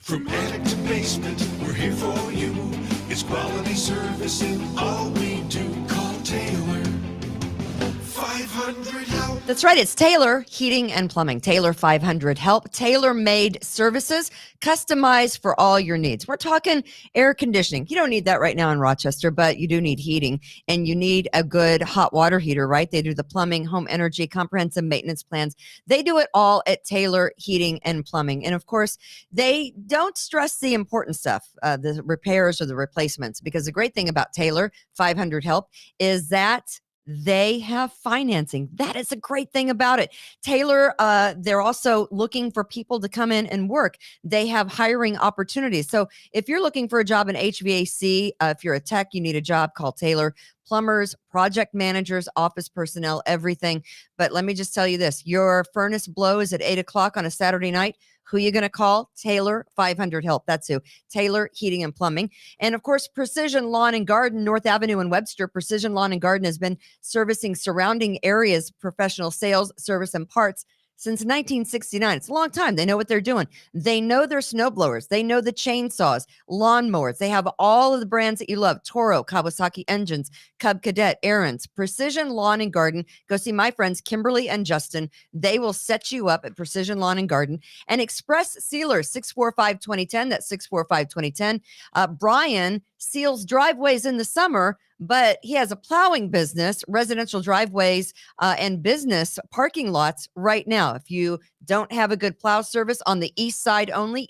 From attic to basement, we're here for you. It's quality service in all we do. Call Taylor. 500 help. That's right. It's Taylor Heating and Plumbing. Taylor 500 Help. Tailor-made services customized for all your needs. We're talking air conditioning. You don't need that right now in Rochester, but you do need heating, and you need a good hot water heater, right? They do the plumbing, home energy, comprehensive maintenance plans. They do it all at Taylor Heating and Plumbing. And of course, they don't stress the important stuff, the repairs or the replacements, because the great thing about Taylor 500 Help is that they have financing. That is a great thing about it. Taylor, they're also looking for people to come in and work. They have hiring opportunities. So if you're looking for a job in HVAC, if you're a tech, you need a job, call Taylor. Plumbers, project managers, office personnel, everything. But let me just tell you this, your furnace blows at 8 o'clock on a Saturday night. Who are you going to call? Taylor 500 Help. That's who. Taylor Heating and Plumbing. And of course, Precision Lawn and Garden, North Avenue in Webster. Precision Lawn and Garden has been servicing surrounding areas, professional sales, service, and parts since 1969. It's a long time. They know what they're doing. They know their snow blowers. They know the chainsaws, lawnmowers. They have all of the brands that you love. Toro, Kawasaki engines, Cub Cadet, Aaron's, Precision Lawn and Garden. Go see my friends, Kimberly and Justin. They will set you up at Precision Lawn and Garden. And Express Sealers, 645-2010. That's 645-2010. Brian seals driveways in the summer, but he has a plowing business, residential driveways, and business parking lots right now. If you don't have a good plow service on the east side only,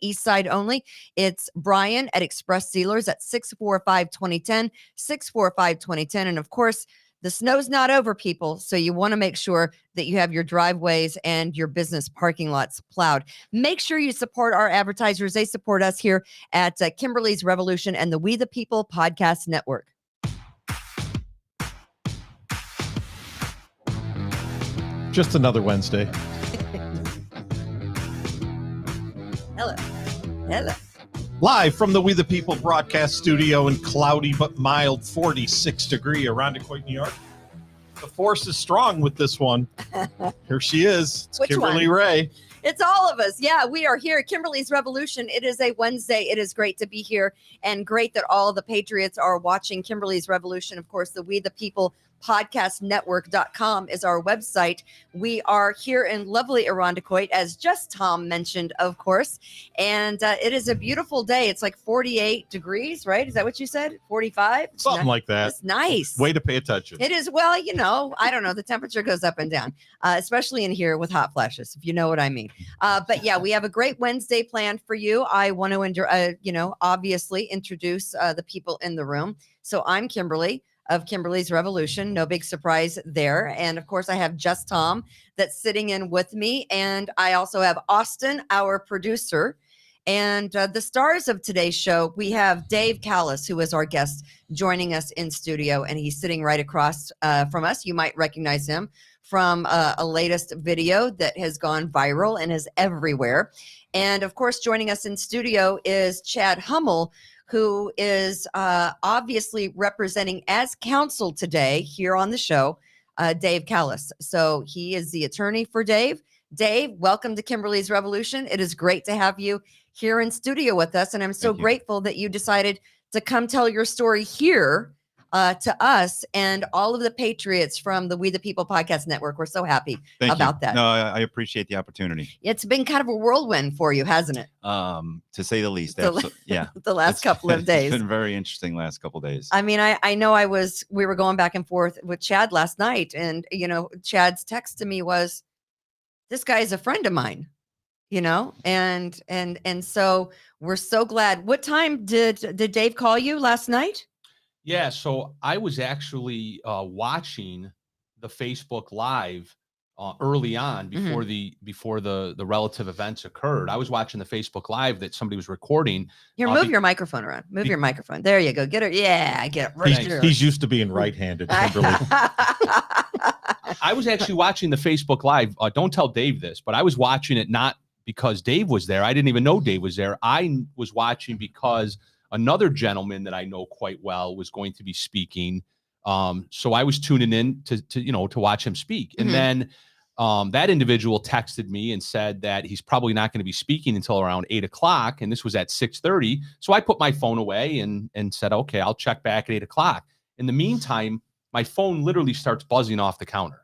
it's Brian at Express Sealers at 645-2010, 645-2010. And of course, the snow's not over, people, so you want to make sure that you have your driveways and your business parking lots plowed. Make sure you support our advertisers. They support us here at Kimberly's Revolution and the We the People Podcast Network. Just another Wednesday. Hello. Live from the We the People broadcast studio in cloudy but mild 46-degree Irondequoit, New York. The force is strong with this one. Here she is. It's Which Kimberly one? Ray. It's all of us. Yeah, we are here. Kimberly's Revolution. It is a Wednesday. It is great to be here, and great that all the Patriots are watching Kimberly's Revolution. Of course, the We the People podcastnetwork.com is our website. We are here in lovely Irondequoit, as just Tom mentioned, of course. And it is a beautiful day. It's like 48 degrees, right? Is that what you said? 45? Something like that. It's nice. Way to pay attention. It is. Well, I don't know. The temperature goes up and down, especially in here with hot flashes, if you know what I mean. But yeah, we have a great Wednesday planned for you. I want to, obviously introduce the people in the room. So I'm Kimberly of Kimberly's Revolution. No big surprise there. And of course, I have Just Tom that's sitting in with me. And I also have Austin, our producer. And the stars of today's show, we have Dave Callis, who is our guest, joining us in studio. And he's sitting right across from us. You might recognize him from a latest video that has gone viral and is everywhere. And of course, joining us in studio is Chad Hummel, who is obviously representing as counsel today here on the show, Dave Callis. So he is the attorney for Dave. Dave, welcome to Kimberly's Revolution. It is great to have you here in studio with us. And I'm so grateful that you decided to come tell your story here to us and all of the Patriots from the We the People Podcast Network. We're so happy about that. No, I appreciate the opportunity. It's been kind of a whirlwind for you, hasn't it? To say the least. Yeah. The last couple of days. It's been very interesting last couple of days. I mean, I know we were going back and forth with Chad last night, and, Chad's text to me was, this guy is a friend of mine, and so we're so glad. What time did Dave call you last night? Yeah, so I was actually watching the Facebook Live early on before the relative events occurred. I was watching the Facebook Live that somebody was recording. Here, move your microphone around. Move your microphone. There you go. Get it. Yeah, I get it. Right. He's used to being right-handed, Kimberly. I was actually watching the Facebook Live. Don't tell Dave this, but I was watching it not because Dave was there. I didn't even know Dave was there. I was watching because another gentleman that I know quite well was going to be speaking. So I was tuning in to watch him speak. And then that individual texted me and said that he's probably not going to be speaking until around 8 o'clock. And this was at 6:30. So I put my phone away and said, okay, I'll check back at 8 o'clock. In the meantime, my phone literally starts buzzing off the counter.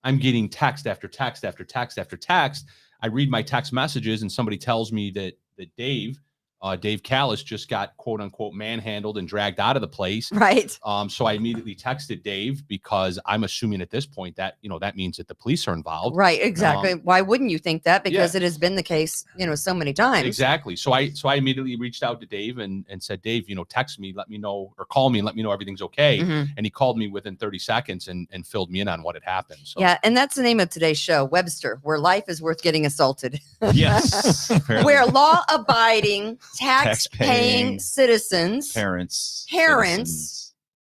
I'm getting text after text after text after text. I read my text messages and somebody tells me that Dave Callis just got quote unquote manhandled and dragged out of the place. Right. So I immediately texted Dave because I'm assuming at this point that, that means that the police are involved. Right. Exactly. Why wouldn't you think that? Because yeah. it has been the case, so many times. Exactly. So I immediately reached out to Dave and said, Dave, text me, let me know, or call me and let me know everything's okay. Mhm. And he called me within 30 seconds and filled me in on what had happened. So Yeah. And that's the name of today's show, Webster, where life is worth getting assaulted. Yes. apparently. Where law-abiding, tax-paying citizens, parents, citizens.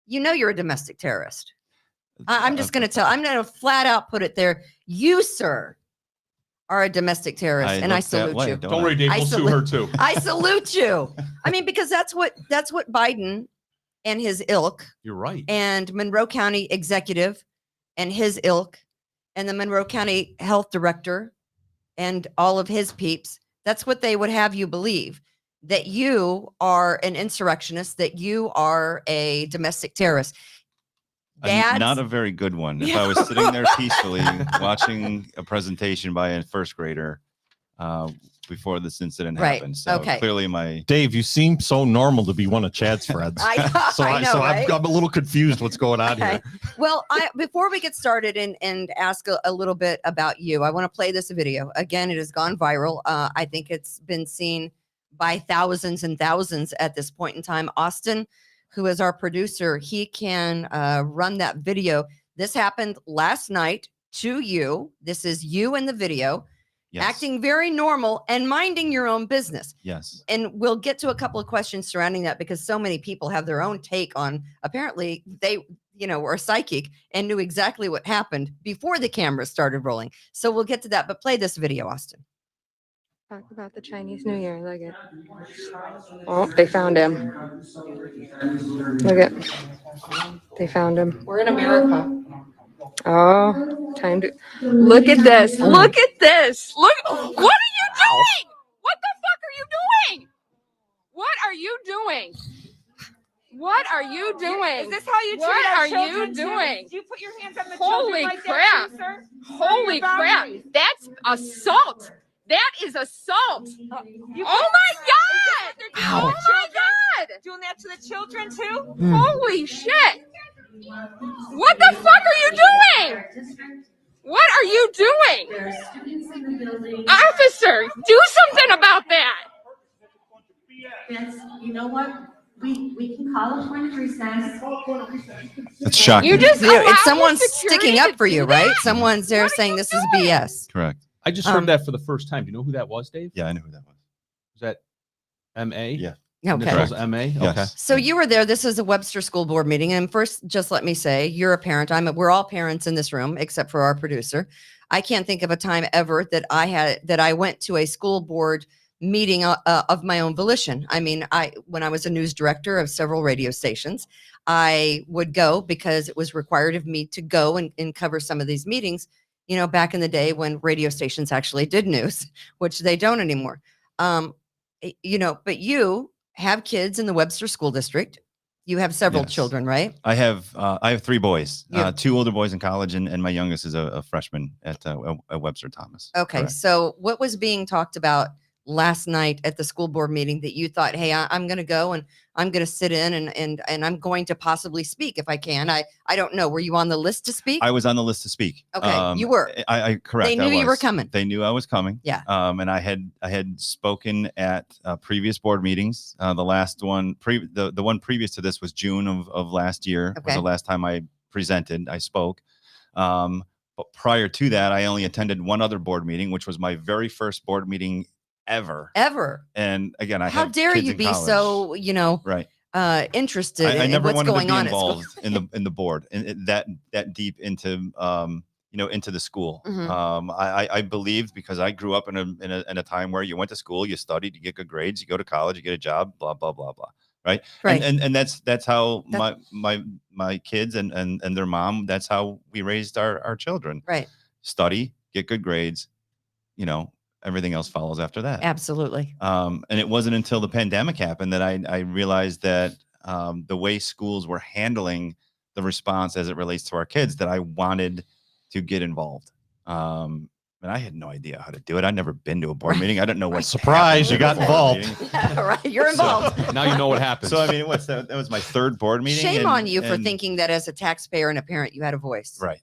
You're a domestic terrorist. I'm just going to I'm going to flat out put it there. You, sir, are a domestic terrorist, and I salute you. Don't worry, Dave, we'll sue her too. I salute you. I mean, because that's what Biden and his ilk. You're right. And Monroe County executive and his ilk and the Monroe County health director and all of his peeps, that's what they would have you believe, that you are an insurrectionist, that you are a domestic terrorist. Not a very good one. If I was sitting there peacefully watching a presentation by a first grader before this incident Right. happened. So Okay. clearly Dave, you seem so normal to be one of Chad's friends. I know, right? I'm a little confused what's going on Okay. here. Well, before we get started and ask a little bit about you, I want to play this video. Again, it has gone viral. I think it's been seen by thousands and thousands at this point in time. Austin, who is our producer, he can run that video. This happened last night to you. This is you in the video. Yes. Acting very normal and minding your own business. Yes. And we'll get to a couple of questions surrounding that because so many people have their own take on, apparently they, were psychic and knew exactly what happened before the cameras started rolling. So we'll get to that, but play this video, Austin. Talk about the Chinese New Year. Look at. Oh, they found him. Look at. They found him. We're in America. Oh, time to look at this. Look at this. Look. What are you doing? What the fuck are you doing? What are you doing? What are you doing? Is this how you treat What our are children, you too? doing? Do you put your hands on the Holy children like crap. that, too, sir? Holy crap. Boundaries. That's assault. That is assault. You Oh my God. Ow. Oh my God. doing that to the children too? Holy shit! What the fuck are you doing? What are you doing? Officer, do something about that! You know what? We can call a point of recess. That's shocking. You just allow It's someone's security sticking to up for do you, that? right? Someone's there What are saying you this is doing? BS. Correct. I just heard that for the first time. Do you know who that was, Dave? Yeah, I know who that was. Was that M.A.? Yeah. Okay. Initials M.A.? Yes. Okay. So you were there. This is a Webster School Board meeting. And first, just let me say, you're a parent. We're all parents in this room, except for our producer. I can't think of a time ever that I went to a school board meeting of my own volition. I mean, when I was a news director of several radio stations, I would go because it was required of me to go and cover some of these meetings, back in the day when radio stations actually did news, which they don't anymore. But you have kids in the Webster School District. You have several Yes. children, right? I have 3 boys, Yeah. 2 older boys in college, and my youngest is a freshman at Webster Thomas. Okay. Correct. So what was being talked about last night at the school board meeting that you thought, hey, I'm going to go and I'm going to sit in and I'm going to possibly speak if I can. I don't know. Were you on the list to speak? I was on the list to speak. Okay, you were. I correct. They knew you were coming. They knew I was coming. Yeah. And I had spoken at previous board meetings. The last one, the one previous to this was June of last year. Was Okay. the last time I presented. I spoke. But prior to that, I only attended one other board meeting, which was my very first board meeting ever. And again, How dare you be so, right. interested I in never what's wanted to going be on at school? involved in the board and that deep into into the school. Mhm. I believed, because I grew up in a time where you went to school, you studied, you get good grades, you go to college, you get a job, blah blah blah blah. Right. Right. And that's how my kids and their mom, that's how we raised our children. Right. Study, get good grades, everything else follows after that. Absolutely. And it wasn't until the pandemic happened that I realized that the way schools were handling the response as it relates to our kids, that I wanted to get involved. And I had no idea how to do it. I'd never been to a board meeting. I don't know what Surprise, you got involved. Yeah, right. You're involved. Now you know what happens. So, I mean, that was my third board meeting. Shame on you for thinking that as a taxpayer and a parent, you had a voice. Right.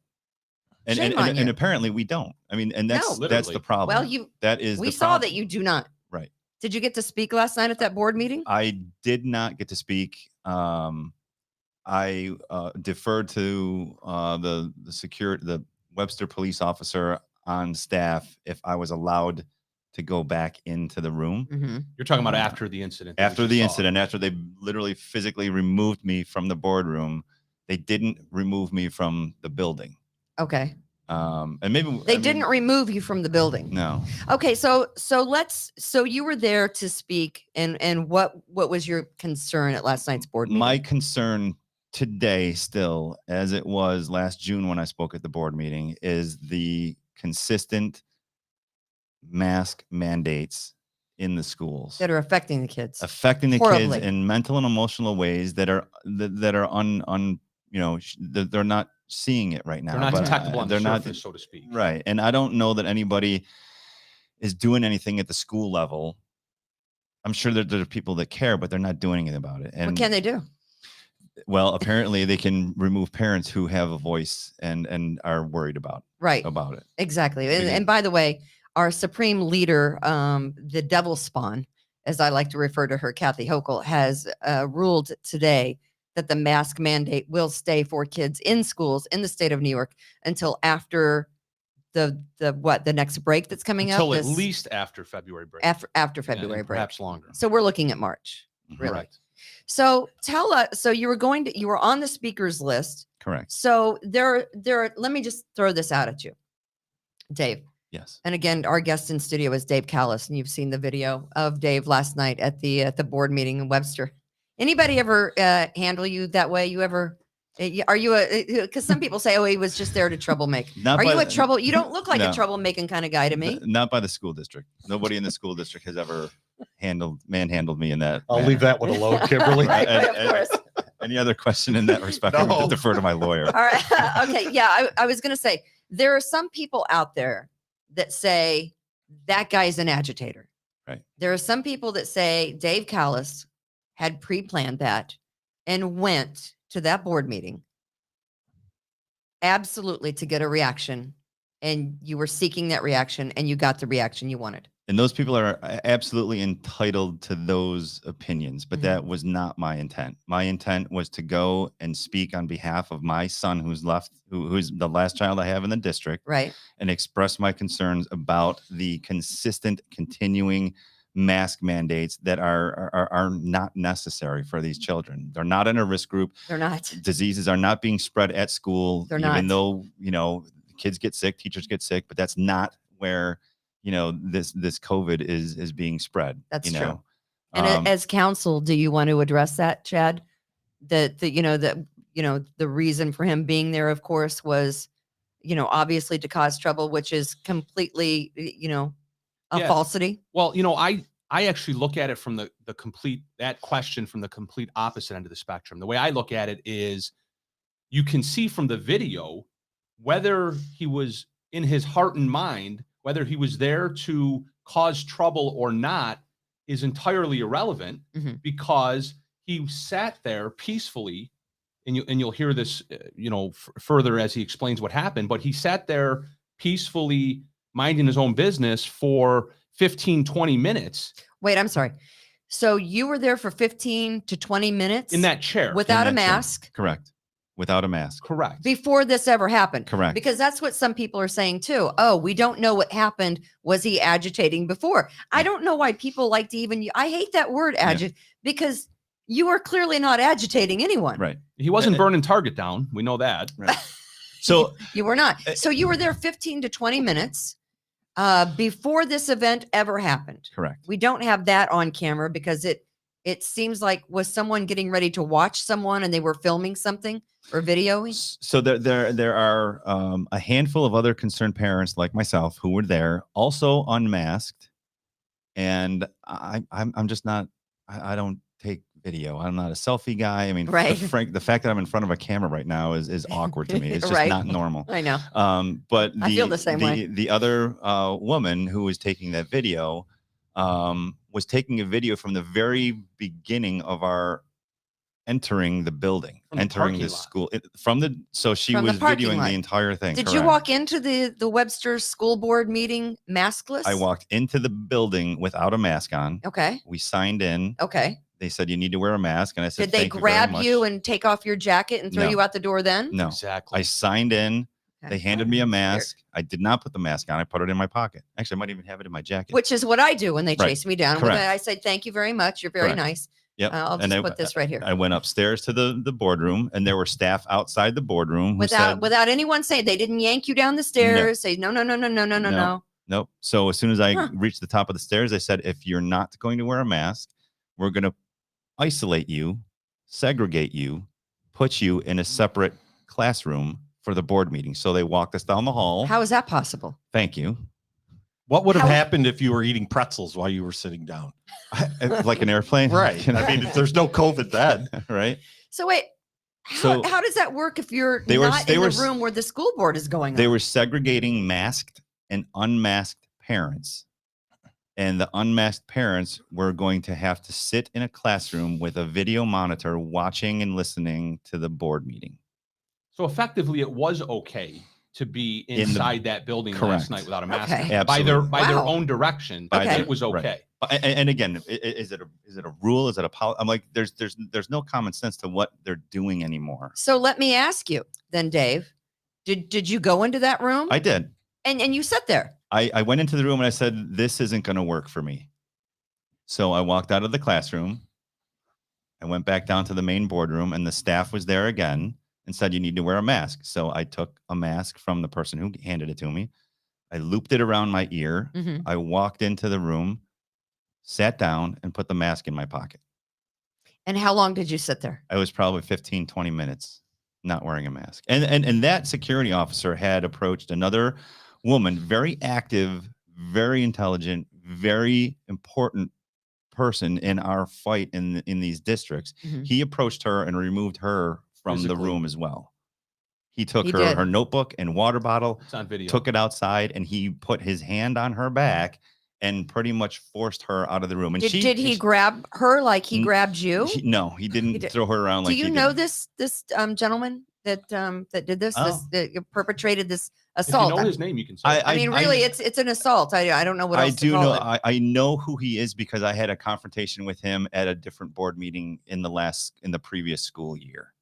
And, Shame on you. and apparently we don't. I mean, and that's No. the problem. Well, that is we the saw problem. that you do not. Right. Did you get to speak last night at that board meeting? I did not get to speak. I deferred to the Webster police officer on staff if I was allowed to go back into the room. Mm-hmm. You're talking about after the incident. After they literally physically removed me from the boardroom, they didn't remove me from the building. Okay. And maybe They didn't remove you from the building. No. Okay, so you were there to speak, and what was your concern at last night's board meeting? My concern today, still as it was last June when I spoke at the board meeting, is the consistent mask mandates in the schools that are affecting the kids. Kids in mental and emotional ways that are they're not seeing it right now. They're not but detectable on the they're surface, so to speak. Right. And I don't know that anybody is doing anything at the school level. I'm sure that there are people that care, but they're not doing anything about it. And what can they do? well, apparently they can remove parents who have a voice and are worried about it. Exactly. And by the way, our supreme leader, the devil spawn, as I like to refer to her, Kathy Hochul, has ruled today that the mask mandate will stay for kids in schools in the state of New York until after the next break that's coming up. Until at least after February break. After February break. Perhaps longer. So we're looking at March. Really. Correct. So tell us, so you were on the speakers list. Correct. So there, let me just throw this out at you, Dave. Yes. And again, our guest in studio is Dave Callis, and you've seen the video of Dave last night at the board meeting in Webster. Anybody ever handle you that way? You ever? Are you because some people say, oh, he was just there to troublemaker. Are you a trouble? You don't look like a troublemaking kind of guy to me. Not by the school district. Nobody in the school district has ever manhandled me in that. I'll leave that one alone, Kimberly. Right, of course. Any other question in that respect? I'm going to defer to my lawyer. All right. Okay. Yeah. I was going to say, there are some people out there that say that guy's an agitator. Right. There are some people that say Dave Callis had pre-planned that and went to that board meeting absolutely to get a reaction, and you were seeking that reaction and you got the reaction you wanted. And those people are absolutely entitled to those opinions, but that was not my intent. My intent was to go and speak on behalf of my son who's the last child I have in the district, right, and express my concerns about the consistent continuing mask mandates that are not necessary for these children. They're not in a risk group. They're not. Diseases are not being spread at school. They're not. Even though, kids get sick, teachers get sick, but that's not where, this COVID is being spread. That's true. And as counsel, do you want to address that, Chad? The reason for him being there, of course, was, obviously to cause trouble, which is completely, a falsity. Well, I actually look at it from that question from the complete opposite end of the spectrum. The way I look at it is, you can see from the video whether he was in his heart and mind, whether he was there to cause trouble or not is entirely irrelevant, because he sat there peacefully, and you'll hear this, further as he explains what happened, but he sat there peacefully minding his own business for 15, 20 minutes. Wait, I'm sorry. So you were there for 15 to 20 minutes? In that chair. Without a mask? Correct. Without a mask. Correct. Before this ever happened? Correct. Because that's what some people are saying too. Oh, we don't know what happened. Was he agitating before? I don't know why people like to I hate that word agitate, because you are clearly not agitating anyone. Right. He wasn't burning Target down. We know that. Right. So you were not. So you were there 15 to 20 minutes before this event ever happened. Correct. We don't have that on camera because it it seems like, was someone getting ready to watch someone and they were filming something or videoing? So there are a handful of other concerned parents like myself who were there, also unmasked, and I'm just not. I don't take video. I'm not a selfie guy. I mean, Right. the fact that I'm in front of a camera right now is awkward to me. It's just Right. not normal. I know. But I feel the same way. The other woman who was taking that video was taking a video from the very beginning of our entering the building, From the entering parking the lot. school so she From the was parking videoing lot. the entire thing. Did you correct. walk into the Webster School Board meeting maskless? I walked into the building without a mask on. Okay. We signed in. Okay. They said you need to wear a mask, and I said, Did they "Thank you very grab much." you and take off your jacket and throw No. you out the door then? No, Exactly. I signed in. Okay. They handed me a Weird. mask. I did not put the mask on. I put it in my pocket. Actually, I might even have it in my jacket. Which is what I do when they Right. chase me down. Correct. I say, thank you very much. You're very Correct. nice. Yep. I'll And just put this right here. I went upstairs to the boardroom, and there were staff outside the boardroom who said, Without anyone saying, they didn't yank you down the stairs. Say, no. No. "Nope." So as soon as I reached the top of the stairs, they said, "If you're not going to wear a mask, we're going to isolate you, segregate you, put you in a separate classroom for the board meeting." So they walked us down the hall. How is that possible? Thank you. What would have How- happened if you were eating pretzels while you were sitting down? Like an airplane. Right. I mean, there's no COVID then. Right. So wait, So- how does that work if you're They were- not they in were- the room where the school board is going They on? were segregating masked and unmasked parents. And the unmasked parents were going to have to sit in a classroom with a video monitor watching and listening to the board meeting. So effectively, it was okay to be the- inside that building Correct. last night without a mask Okay. on. by their Absolutely. Wow. own direction. Okay. It was Right. okay. And again, is it a rule? Is it a policy? I'm like, there's no common sense to what they're doing anymore. So let me ask you then, Dave, did you go into that room? I did. And you sat there. I went into the room and I said, "This isn't going to work for me." So I walked out of the classroom. I went back down to the main boardroom, and the staff was there again and said, "You need to wear a mask." So I took a mask from the person who handed it to me. I looped it around my ear. Mhm. I walked into the room, sat down, and put the mask in my pocket. And how long did you sit there? I was probably 15, 20 minutes not wearing a mask. And that security officer had approached another woman, very active, very intelligent, very important person in our fight in these districts. Mhm. He approached her and removed her from the Physically. room as well. He took He did. her notebook and water bottle, It's on video. took it outside, and he put his hand on her back and pretty much forced her out of the room. And Did he grab her like he N- grabbed you? No, he didn't did- throw her around Do like you he know did. this gentleman that did this? Oh. That perpetrated this If you assault? know his name, you can say. I mean, really, it's an assault. I don't know what I else do to call know. it. I know who he is because I had a confrontation with him at a different board meeting in the previous school year.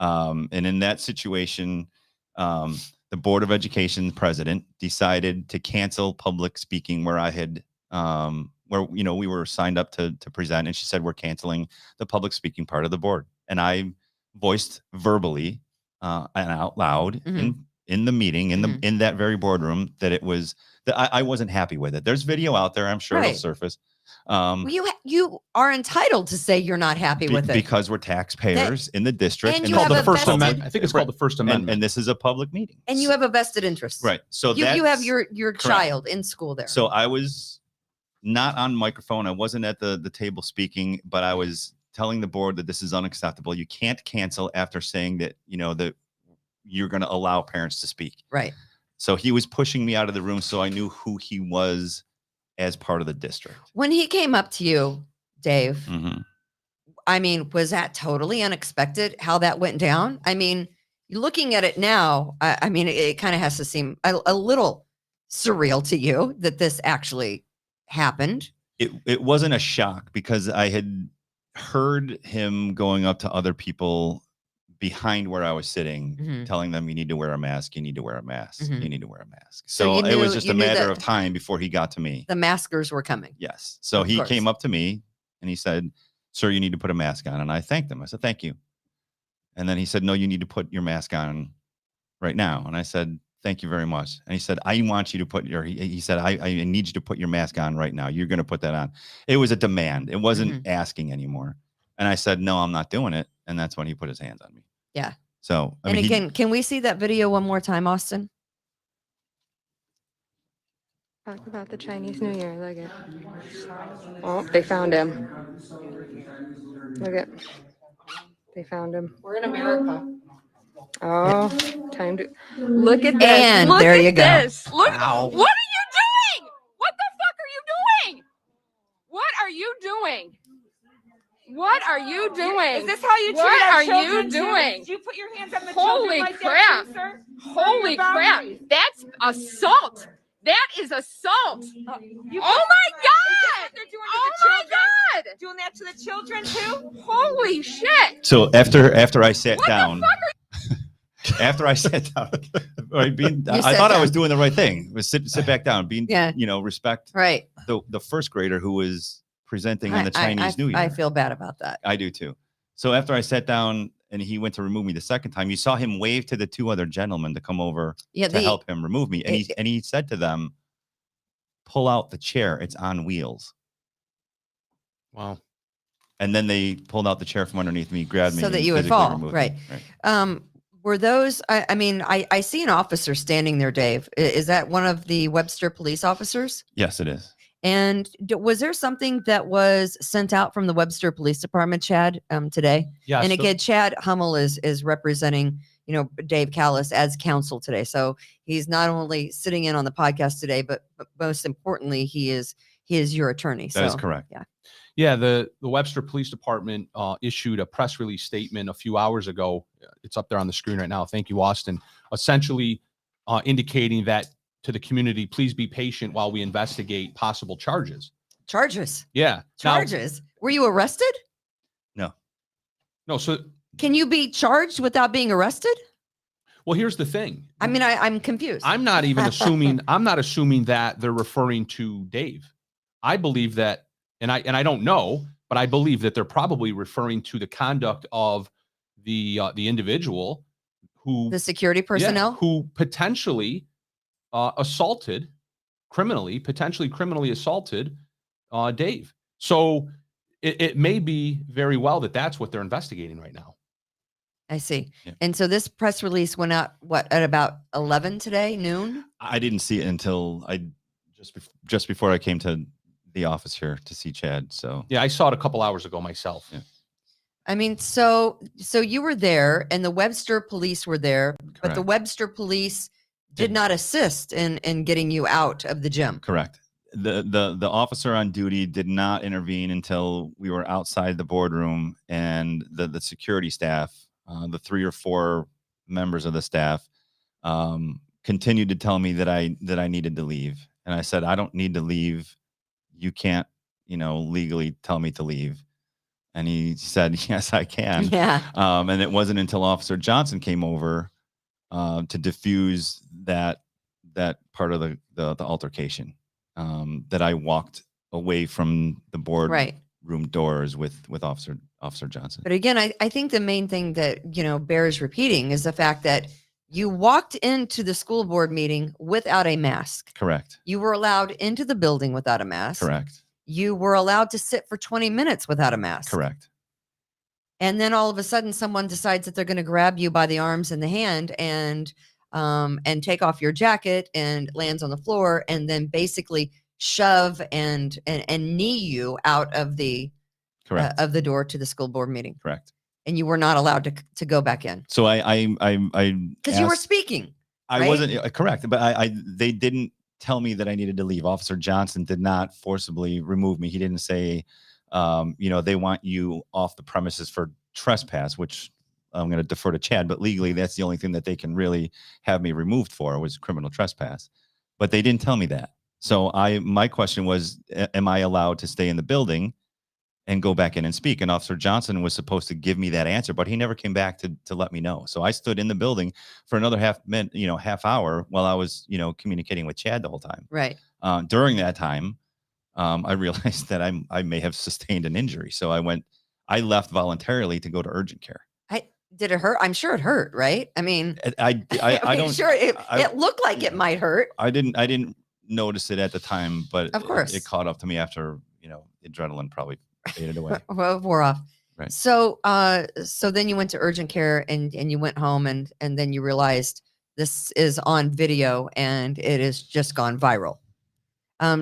And in that situation, the Board of Education president decided to cancel public speaking where I had, where we were signed up to present, and she said we're canceling the public speaking part of the board, and I voiced verbally and out loud in the meeting in that very boardroom that it was that I wasn't happy with it. There's video out there. I'm sure it'll Right. surface. Well, you are entitled to say you're not happy with it. Because we're taxpayers in the district. and It's you called have the a First vested- Amendment. I think it's called the First Amendment. and this is a public meeting. and you have a vested interest. Right. So You have that's- your child in school there. So I was not on microphone. I wasn't at the table speaking, but I was telling the board that this is unacceptable. You can't cancel after saying that, that you're going to allow parents to speak. Right. So he was pushing me out of the room. So I knew who he was as part of the district. When he came up to you, Dave, Mhm. I mean, was that totally unexpected how that went down? I mean, looking at it now, I mean, it kind of has to seem a little surreal to you that this actually happened. It wasn't a shock because I had heard him going up to other people behind where I was sitting, Mhm. telling them, "You need to wear a mask. You need to wear a mask. Mhm. You need to wear a mask." So So you it was knew- just you a knew matter that- of time before he got to me. The maskers were coming. Yes. So Of he course. came up to me and he said, "Sir, you need to put a mask on." And I thanked him. I said, "Thank you." And then he said, "No, you need to put your mask on right now." And I said, thank you very much. And he said, I want you to put your, he said, I need you to put your mask on right now. You're going to put that on. It was a demand. It wasn't asking anymore. And I said, no, I'm not doing it. And that's when he put his hands on me. Yeah. So, I And mean, again, can we see that video one more time, Austin? Talk about the Chinese New Year. Look at. Oh, they found him. Look at. They found him. We're in America. Oh, time to look at this. And look there at you go. this. Look. Wow. What are you doing? What the fuck are you doing? What are you doing? What are you doing? Is this how you treat What our are children you too? doing? Do you put your hands on the Holy children like crap. that too, sir? Holy What are your crap. boundaries? That's assault. That is assault. You Oh put- my Is this God. what they're doing to Oh the my children? God. Doing that to the children too? Holy shit. so after I sat What down, the fuck are after I sat down, right, I sat thought I down. was doing the right thing. Was sit back down, being, Yeah. respect Right. the first grader who was presenting in the Chinese New Year. I feel bad about that. I do too. So after I sat down and he went to remove me the second time, you saw him wave to the two other gentlemen to come over Yeah. to help him remove me. And it- he said to them, pull out the chair. It's on wheels. Wow. And then they pulled out the chair from underneath me, grabbed me. So that and you would physically fall, removed right. me. Right. Were those, I mean, I see an officer standing there, Dave. Is that one of the Webster police officers? Yes, it is. And was there something that was sent out from the Webster Police Department, Chad, today? Yeah. And so- again, Chad Hummel is representing, Dave Callis as counsel today. So he's not only sitting in on the podcast today, but most importantly, he is your attorney. That is So, correct. yeah. Yeah, the Webster Police Department issued a press release statement a few hours ago. It's up there on the screen right now. Thank you, Austin. Essentially indicating that to the community, please be patient while we investigate possible charges. Charges. Yeah. Now- Charges. Were you arrested? no, so, Can you be charged without being arrested? well, here's the thing. I mean, I'm confused. I'm not even assuming, I'm not assuming that they're referring to Dave. I believe that, and I don't know, but I believe that they're probably referring to the conduct of the individual who the security yeah, personnel. who potentially potentially criminally assaulted Dave. So it may be very well that that's what they're investigating right now. I see. Yeah. And so this press release went out at about 11 today, noon. I didn't see it until just before I came to the office here to see Chad. So Yeah, I saw it a couple hours ago myself. Yeah. I mean, so you were there and the Webster police were there, but the Correct. Webster police did not assist in getting you out of the gym. correct. The officer on duty did not intervene until we were outside the boardroom, and the security staff, the 3 or 4 members of the staff, continued to tell me that I needed to leave. And I said, I don't need to leave. You can't, legally tell me to leave. And he said, yes, I can. Yeah. And it wasn't until Officer Johnson came over to diffuse that part of the altercation that I walked away from the board Right. room doors with Officer Johnson. But again, I think the main thing that, bears repeating is the fact that you walked into the school board meeting without a mask. Correct. You were allowed into the building without a mask. Correct. You were allowed to sit for 20 minutes without a mask. Correct. And then all of a sudden someone decides that they're going to grab you by the arms and the hand and take off your jacket, and lands on the floor and then basically shove and knee you out of the Correct. of the door to the school board meeting. Correct. And you were not allowed to go back in So I because you were asked- speaking. I right? wasn't correct, but they didn't tell me that I needed to leave. Officer Johnson did not forcibly remove me. He didn't say, they want you off the premises for trespass, which I'm going to defer to Chad, but legally that's the only thing that they can really have me removed for was criminal trespass. But they didn't tell me that. So my question was, am I allowed to stay in the building and go back in and speak? And Officer Johnson was supposed to give me that answer, but he never came back to let me know. So I stood in the building for another half hour while I was, communicating with Chad the whole time. Right. During that time, I realized that I may have sustained an injury. So I left voluntarily to go to urgent care. Did it hurt? I'm sure it hurt, right? I mean, I mean, don't. sure it I- looked like it might hurt. I didn't notice it at the time, but Of course. it caught up to me after, the adrenaline probably faded away. Well, wore off. Right. So so then you went to urgent care and you went home and then you realized this is on video and it has just gone viral.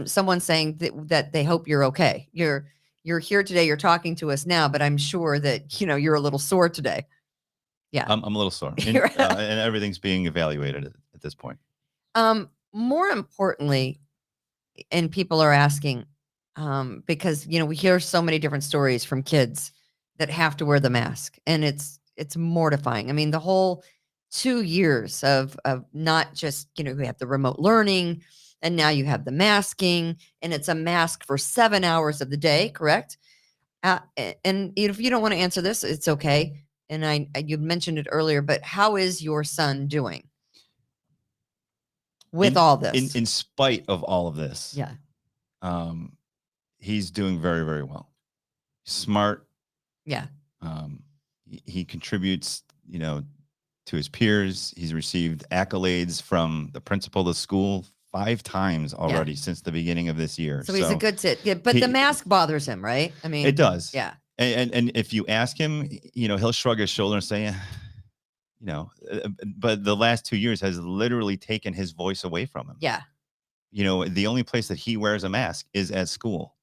Someone saying that they hope you're okay. You're here today, you're talking to us now, but I'm sure that you're a little sore today. Yeah. I'm a little sore, and everything's being evaluated at this point. More importantly, and people are asking, because we hear so many different stories from kids that have to wear the mask, and it's mortifying. I mean, the whole 2 years of not just we have the remote learning, and now you have the masking, and it's a mask for 7 hours of the day, correct? And if you don't want to answer this, it's okay. And you mentioned it earlier, but how is your son doing with all this? In spite of all of this, Yeah. He's doing very, very well. Smart. Yeah. He contributes, to his peers. He's received accolades from the principal of the school 5 times already since the beginning of this year. So he's a good kid. But the mask bothers him, right? I mean, it does. Yeah. And if you ask him, he'll shrug his shoulder and say, but the last 2 years has literally taken his voice away from him. Yeah. The only place that he wears a mask is at school.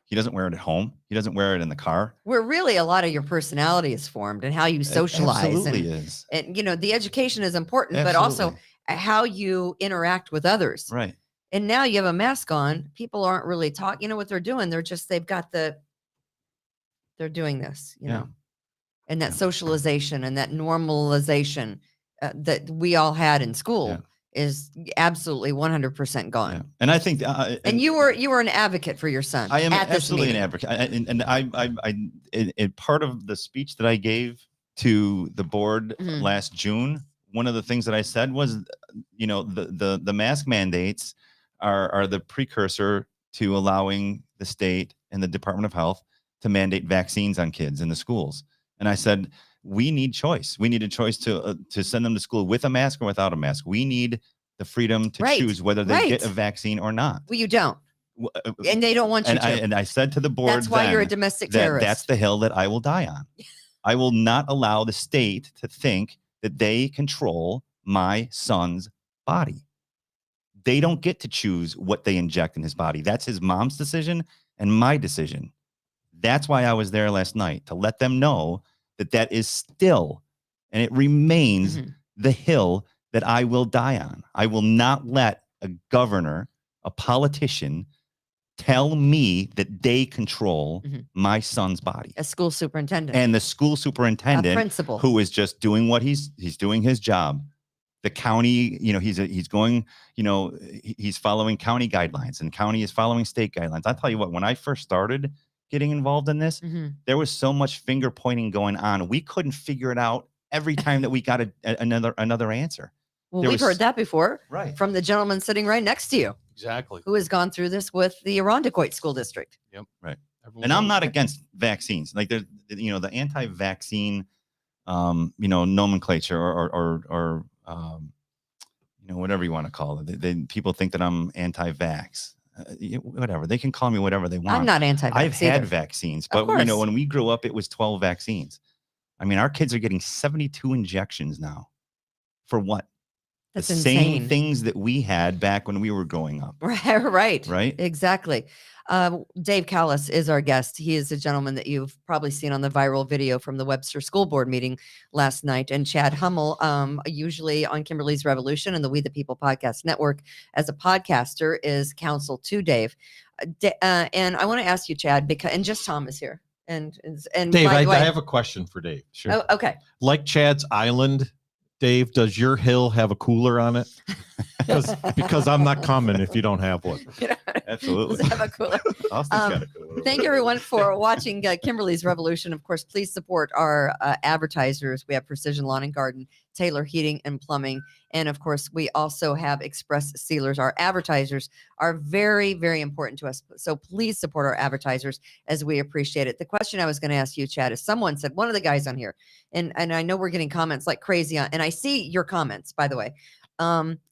He doesn't wear it at home. He doesn't wear it in the car. Where really a lot of your personality is formed and how you socialize. It absolutely is. And, the education is important, but also how you interact with others. Right. And now you have a mask on. People aren't really talking. You know what they're doing? They're doing this, know, and that socialization and that normalization that we all had in school is absolutely 100% gone. Yeah. And I think, and you were an advocate for your son. I am at absolutely this an advocate. And part of the speech that I gave to the board last June, one of the things that I said was, the mask mandates are the precursor to allowing the state and the Department of Health to mandate vaccines on kids in the schools. And I said, we need choice. We need a choice to send them to school with a mask or without a mask. We need the freedom to choose whether they get a vaccine or not. Well, you don't. And they don't want you to. And I said to the board, that's why you're a domestic terrorist. That's the hill that I will die on. I will not allow the state to think that they control my son's body. They don't get to choose what they inject in his body. That's his mom's decision and my decision. That's why I was there last night, to let them know that is still, and it remains the hill that I will die on. I will not let a governor, a politician, tell me that they control my son's body. A school superintendent. And the school superintendent, a principal, who is just doing what he's doing his job. The county, he's going, he's following county guidelines, and county is following state guidelines. I'll tell you what, when I first started getting involved in this, there was so much finger pointing going on. We couldn't figure it out every time that we got another answer. Well, we've heard that before, right, from the gentleman sitting right next to you. Exactly. Who has gone through this with the Irondequoit School District. Yep. Right. And I'm not against vaccines. Like there's, the anti-vaccine, nomenclature or whatever you want to call it. People think that I'm anti-vax. Whatever. They can call me whatever they want. I'm not anti-vax. I've had vaccines, but when we grew up, it was 12 vaccines. I mean, our kids are getting 72 injections now. For what? That's the insane. Same things that we had back when we were growing up. Right. Exactly. Dave Callis is our guest. He is a gentleman that you've probably seen on the viral video from the Webster School Board meeting last night. And Chad Hummel, usually on Kimberly's Revolution and the We the People Podcast Network as a podcaster, is counsel to Dave. And I want to ask you, Chad, and just Tom is here. And Dave, I have a question for Dave. Sure. Oh, okay. Like Chad's Island, Dave, does your hill have a cooler on it? because I'm not coming if you don't have one. Absolutely. Let's have a cooler. Austin's Um, got a cooler over Thank you, there. everyone, for watching Kimberly's Revolution. Of course, please support our advertisers. We have Precision Lawn and Garden, Taylor Heating and Plumbing, and of course, we also have Express Sealers. Our advertisers are very, very important to us. So please support our advertisers as we appreciate it. The question I was going to ask you, Chad, is someone said, one of the guys on here, and I know we're getting comments like crazy on, and I see your comments, by the way.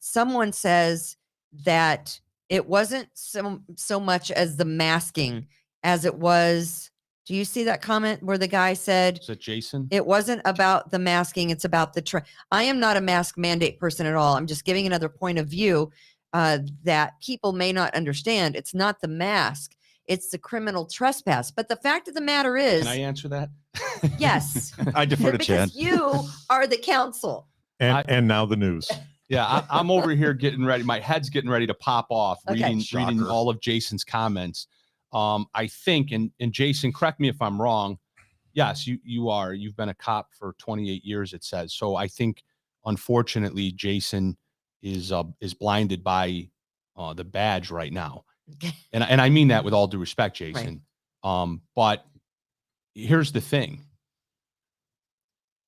Someone says that it wasn't so much as the masking as it was. Do you see that comment where the guy said Is it Jason? it wasn't about the masking, it's about the I am not a mask mandate person at all. I'm just giving another point of view that people may not understand. It's not the mask, it's the criminal trespass. But the fact of the matter is, Can I answer that? yes, I defer to Chad. because you are the counsel. And now the news. Yeah, I'm over here getting ready. My head's getting ready to pop off Okay. reading Shocker. all of Jason's comments. I think, and Jason, correct me if I'm wrong. Yes, you are. You've been a cop for 28 years, it says. So I think, unfortunately, Jason is blinded by the badge right now, and I mean that with all due respect, Jason. But here's the thing.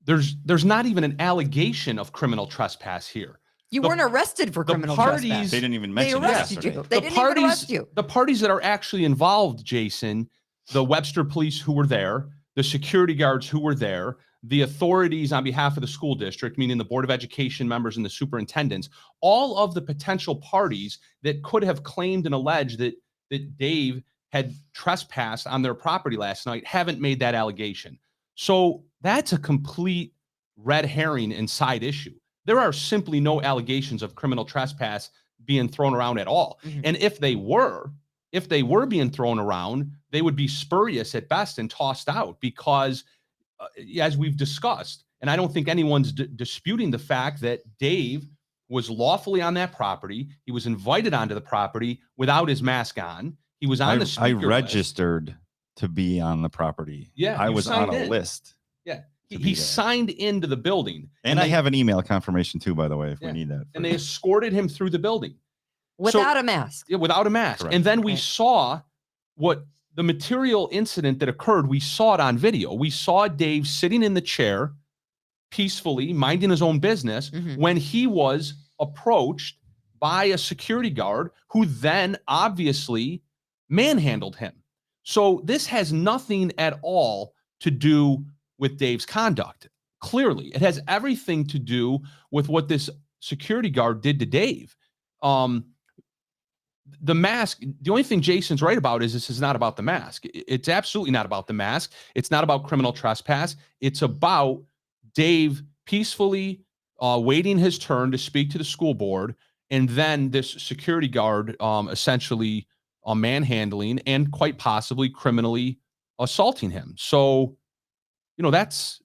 There's not even an allegation of criminal trespass here. You The- weren't arrested for the criminal parties- trespass. They didn't even They mention arrested that. you. They didn't even arrest you. The parties that are actually involved, Jason, the Webster police who were there, the security guards who were there, the authorities on behalf of the school district, meaning the Board of Education members and the superintendents, all of the potential parties that could have claimed and alleged that Dave had trespassed on their property last night haven't made that allegation. So that's a complete red herring and side issue. There are simply no allegations of criminal trespass being thrown around at all. Mhm. And if they were being thrown around, they would be spurious at best and tossed out because, as we've discussed, and I don't think anyone's disputing the fact that Dave was lawfully on that property. He was invited onto the property without his mask on. He was on the I speaker list. registered to be on the property. Yeah, I you was on signed a in. list. Yeah. to He be there. signed into the building. And I they- have an email confirmation too, by the way, if Yeah. we need that. and they escorted him through the building. Without a mask. Yeah, without a mask. Correct. And then we Right. saw what the material incident that occurred. We saw it on video. We saw Dave sitting in the chair, peacefully minding his own business, Mhm. when he was approached by a security guard who then obviously manhandled him. So this has nothing at all to do with Dave's conduct. Clearly, it has everything to do with what this security guard did to Dave. The mask, the only thing Jason's right about is this is not about the mask. It's absolutely not about the mask. It's not about criminal trespass. It's about Dave peacefully waiting his turn to speak to the school board, and then this security guard essentially manhandling and quite possibly criminally assaulting him. So, that's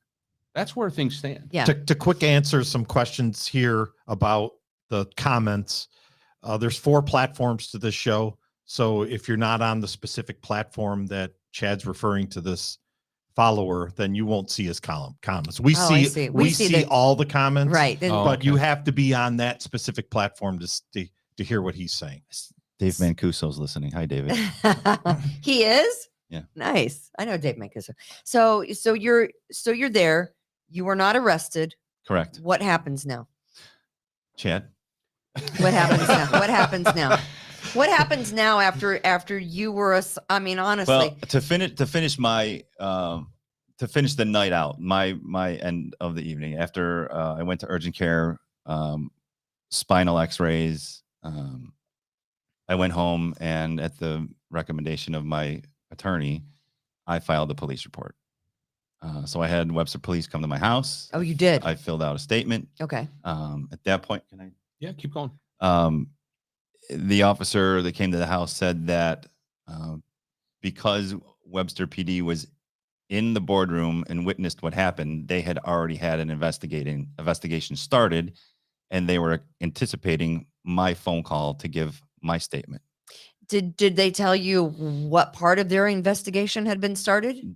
where things stand. Yeah. To quick answer some questions here about the comments. There's 4 platforms to this show. So if you're not on the specific platform that Chad's referring to this follower, then you won't see his comments. We Oh, I see, see. we We see see the- all the comments, Right. Then- Oh. but you Okay. have to be on that specific platform to hear what he's saying. Dave Mancuso's listening. Hi, David. He is? Yeah. Nice. I know Dave Mancuso. So you're there. You were not arrested. Correct. What happens now? Chad. What happens now? What happens now? What happens now after you were I mean, honestly. Well, to finish the night out, my end of the evening after I went to urgent care, spinal X-rays. I went home, and at the recommendation of my attorney, I filed a police report. So I had Webster police come to my house. Oh, you did. I filled out a statement. Okay. At that point, can I? Yeah, keep going. The officer that came to the house said that because Webster PD was in the boardroom and witnessed what happened, they had already had an investigation started, and they were anticipating my phone call to give my statement. Did they tell you what part of their investigation had been started?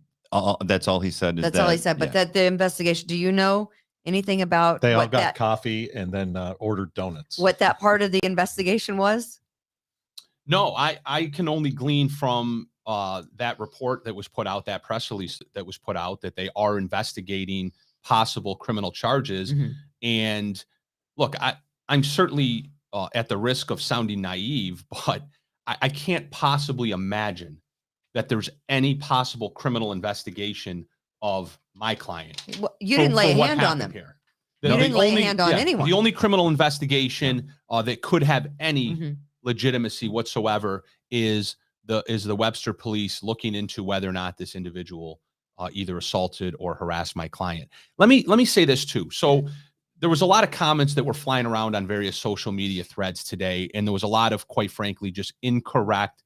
That's all he said. That's all he said. But yeah. that the investigation, do you know Anything about They all what got that coffee and then ordered donuts. what that part of the investigation was? No, I can only glean from that report that was put out, that press release that was put out, that they are investigating possible criminal charges. Mhm. And look, I'm certainly at the risk of sounding naive, but I can't possibly imagine that there's any possible criminal investigation of my client. Well, you for- didn't lay for a what hand on happened them. here. You didn't lay a hand on anyone. The only criminal investigation that could have any Mhm. legitimacy whatsoever is the Webster police looking into whether or not this individual either assaulted or harassed my client. Let me say this too. So there was a lot of comments that were flying around on various social media threads today, and there was a lot of, quite frankly, just incorrect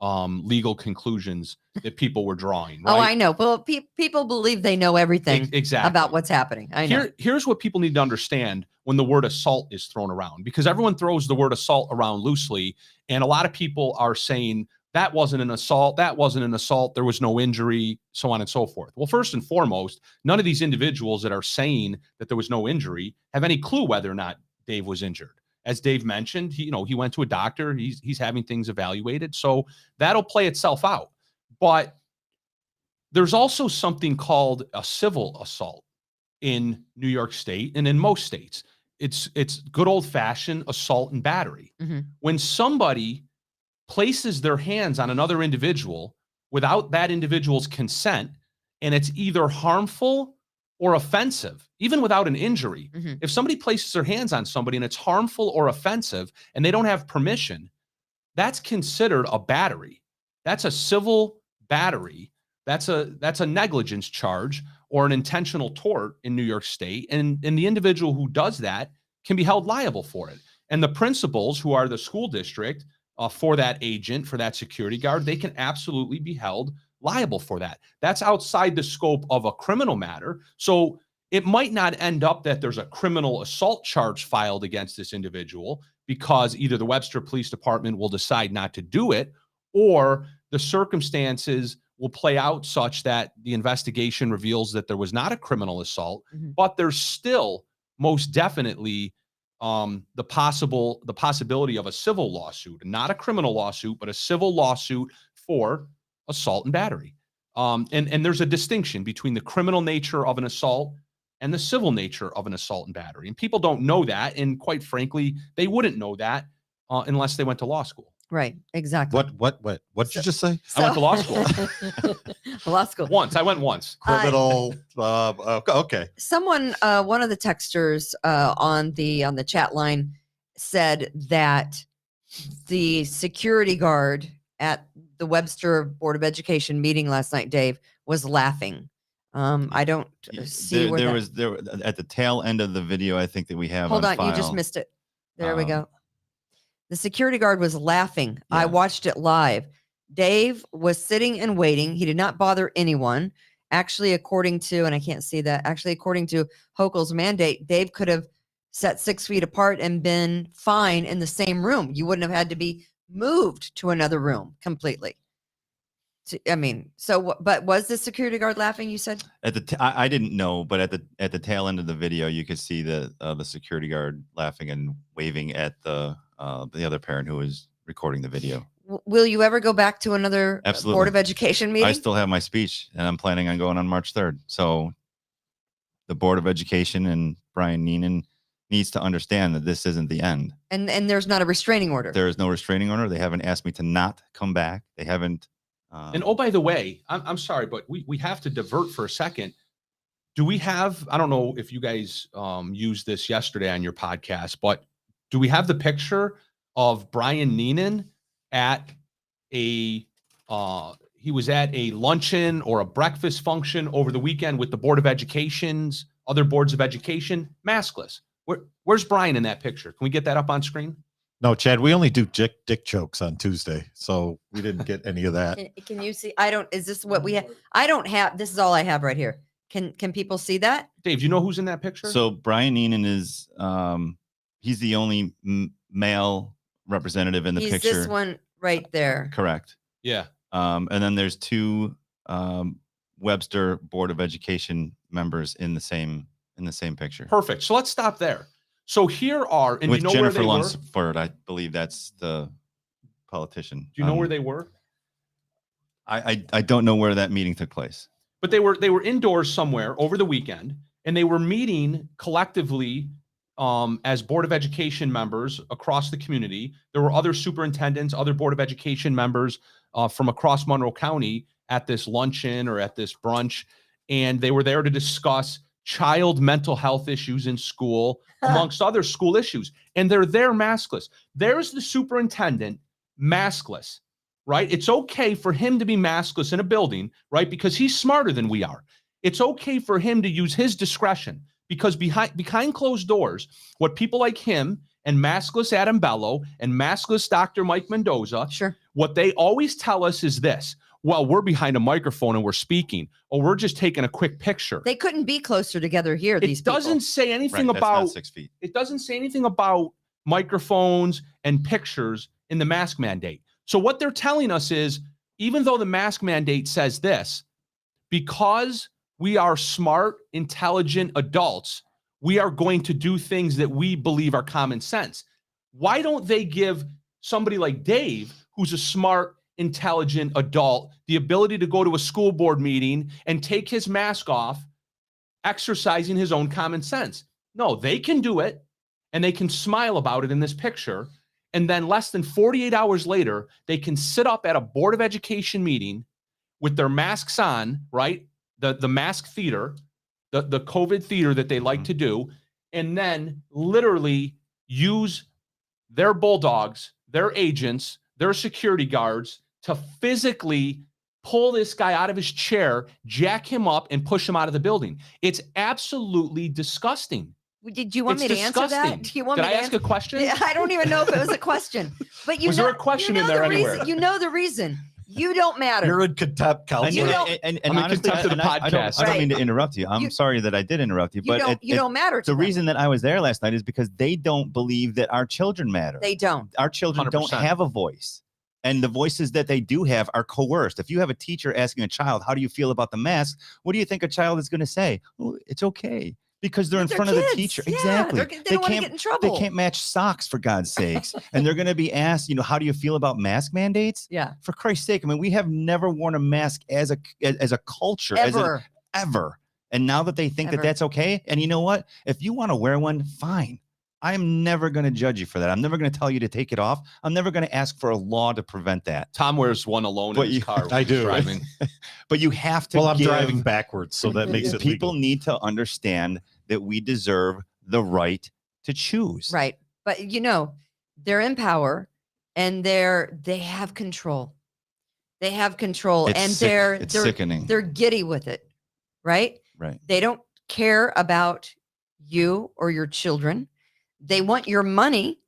legal conclusions that people were drawing. Right? Oh, I know. Well, people believe they know everything Exactly about what's happening. I know. Here's what people need to understand when the word assault is thrown around, because everyone throws the word assault around loosely. And a lot of people are saying that wasn't an assault. That wasn't an assault. There was no injury, so on and so forth. Well, first and foremost, none of these individuals that are saying that there was no injury have any clue whether or not Dave was injured. As Dave mentioned, he went to a doctor. He's having things evaluated. So that'll play itself out. But there's also something called a civil assault in New York State and in most states. It's good old fashioned assault and battery. Mhm. When somebody places their hands on another individual without that individual's consent, and it's either harmful or offensive, even without an injury. Mhm. If somebody places their hands on somebody and it's harmful or offensive and they don't have permission, that's considered a battery. That's a civil battery. That's a negligence charge or an intentional tort in New York State. And the individual who does that can be held liable for it. And the principals, who are the school district for that agent, for that security guard, they can absolutely be held liable for that. That's outside the scope of a criminal matter. So it might not end up that there's a criminal assault charge filed against this individual, because either the Webster Police Department will decide not to do it, or the circumstances will play out such that the investigation reveals that there was not a criminal assault, Mhm. but there's still most definitely the possibility of a civil lawsuit, not a criminal lawsuit, but a civil lawsuit for assault and battery. And there's a distinction between the criminal nature of an assault and the civil nature of an assault and battery. And people don't know that. And quite frankly, they wouldn't know that unless they went to law school. Right. Exactly. What did you just say? I went to law school. Law school. Once. I went once. Criminal. Okay. Someone, one of the texters on the chat line said that the security guard at the Webster Board of Education meeting last night, Dave, was laughing. I don't see where there at the tail end of the video, I think, that we have. Hold on, file. you just missed it. There we go. The security guard was laughing. I Yeah. watched it live. Dave was sitting and waiting. He did not bother anyone. Actually, according to, and I can't see that, actually, according to Hochul's mandate, Dave could have sat 6 feet apart and been fine in the same room. You wouldn't have had to be moved to another room completely. But was the security guard laughing, you said? I didn't know, but at the tail end of the video, you could see the security guard laughing and waving at the other parent who was recording the video. Will you ever go back to another Absolutely. Board of Education meeting? I still have my speech, and I'm planning on going on March 3rd. So the Board of Education and Brian Neenan needs to understand that this isn't the end. And there's not a restraining order. There is no restraining order. They haven't asked me to not come back. They haven't. And oh, by the way, I'm sorry, but we have to divert for a second. Do we have, I don't know if you guys used this yesterday on your podcast, but do we have the picture of Brian Neenan at he was at a luncheon or a breakfast function over the weekend with the Board of Education's other boards of education, maskless? Where's Brian in that picture? Can we get that up on screen? No, Chad, we only do dick jokes on Tuesday, so we didn't get any of that. Can you see? Is this what we have? I don't have, this is all I have right here. Can people see that? Dave, do you know who's in that picture? So Brian Neenan is he's the only male representative in the He's picture. this one right there. Correct. Yeah. And then there's two Webster Board of Education members in the same in the same picture. Perfect. So let's stop there. So here are, and With you know Jennifer where they were? Lunsford, I believe that's the politician. Do you know where they were? I don't know where that meeting took place. But they were indoors somewhere over the weekend, and they were meeting collectively as Board of Education members across the community. There were other superintendents, other Board of Education members from across Monroe County at this luncheon or at this brunch, and they were there to discuss child mental health issues in school, amongst other school issues. And they're there maskless. There's the superintendent maskless, right? It's okay for him to be maskless in a building, right? Because he's smarter than we are. It's okay for him to use his discretion, because behind closed doors, what people like him and maskless Adam Bello and maskless Dr. Mike Mendoza, Sure. what they always tell us is this: well, we're behind a microphone and we're speaking, or we're just taking a quick picture. They couldn't be closer together here. It doesn't say anything Right, that's not about 6 feet. it doesn't say anything about microphones and pictures in the mask mandate. So what they're telling us is, even though the mask mandate says this, because we are smart, intelligent adults, we are going to do things that we believe are common sense. Why don't they give somebody like Dave, who's a smart, intelligent adult, the ability to go to a school board meeting and take his mask off, exercising his own common sense? No, they can do it, and they can smile about it in this picture. And then less than 48 hours later, they can sit up at a Board of Education meeting with their masks on, right? The mask theater, the COVID theater that they like to do, and then literally use their bulldogs, their agents, their security guards to physically pull this guy out of his chair, jack him up, and push him out of the building. It's absolutely disgusting. Did you want It's me to answer disgusting. that? Do you want Did me I to ask a question? Yeah, I don't even know if it was a question. But you Was know, there a question you know in there the anywhere? reason, you know the reason. You don't matter. You're in contempt, And, Counselor. don't- and I'm in honestly, contempt of the I don't podcast. mean to interrupt you. I'm You- sorry that I did interrupt you, you but don't matter to the them. reason that I was there last night is because they don't believe that our children matter. They don't. Our children don't 100%. have a voice. And the voices that they do have are coerced. If you have a teacher asking a child, how do you feel about the mask? What do you think a child is going to say? Oh, it's okay. Because they're in They're front of the kids. teacher. Yeah, Exactly. they don't want to can't- get in trouble. They can't match socks, for God's sakes. And they're going to be asked, how do you feel about mask mandates? Yeah. For Christ's sake. I mean, we have never worn a mask as a culture, Ever. ever. And now that they think Ever. that that's okay, and you know what? If you want to wear one, fine. I'm never going to judge you for that. I'm never going to tell you to take it off. I'm never going to ask for a law to prevent that. Tom wears one alone But in his you- car. when I he's do. driving. But you have to Well, I'm give- driving backwards, so that makes it people legal. need to understand that we deserve the right to choose. Right. But they're in power, and they have control. They have control, It's and sick- they're it's they're sickening. they're giddy with it. Right? Right. They don't care about you or your children. They want your money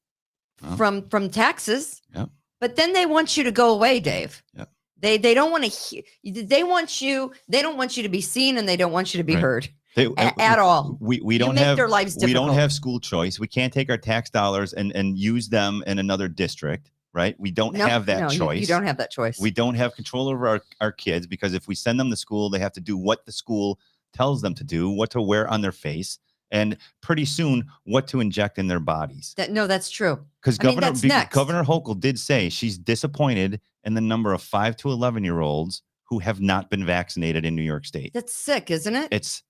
Oh. from taxes. Yep. But then they want you to go away, Dave. Yep. They don't want to they want you to be seen, and they don't want you to be Right. heard They- at all. We You don't make have their lives we don't difficult. have school choice. We can't take our tax dollars and use them in another district, right? We don't have that choice. You don't have that choice. We don't have control over our kids, because if we send them to school, they have to do what the school tells them to do, what to wear on their face, and pretty soon what to inject in their bodies. That's true. Because I mean, that's next. Governor Hochul did say she's disappointed in the number of 5 to 11-year-olds who have not been vaccinated in New York State. That's sick, isn't it? It's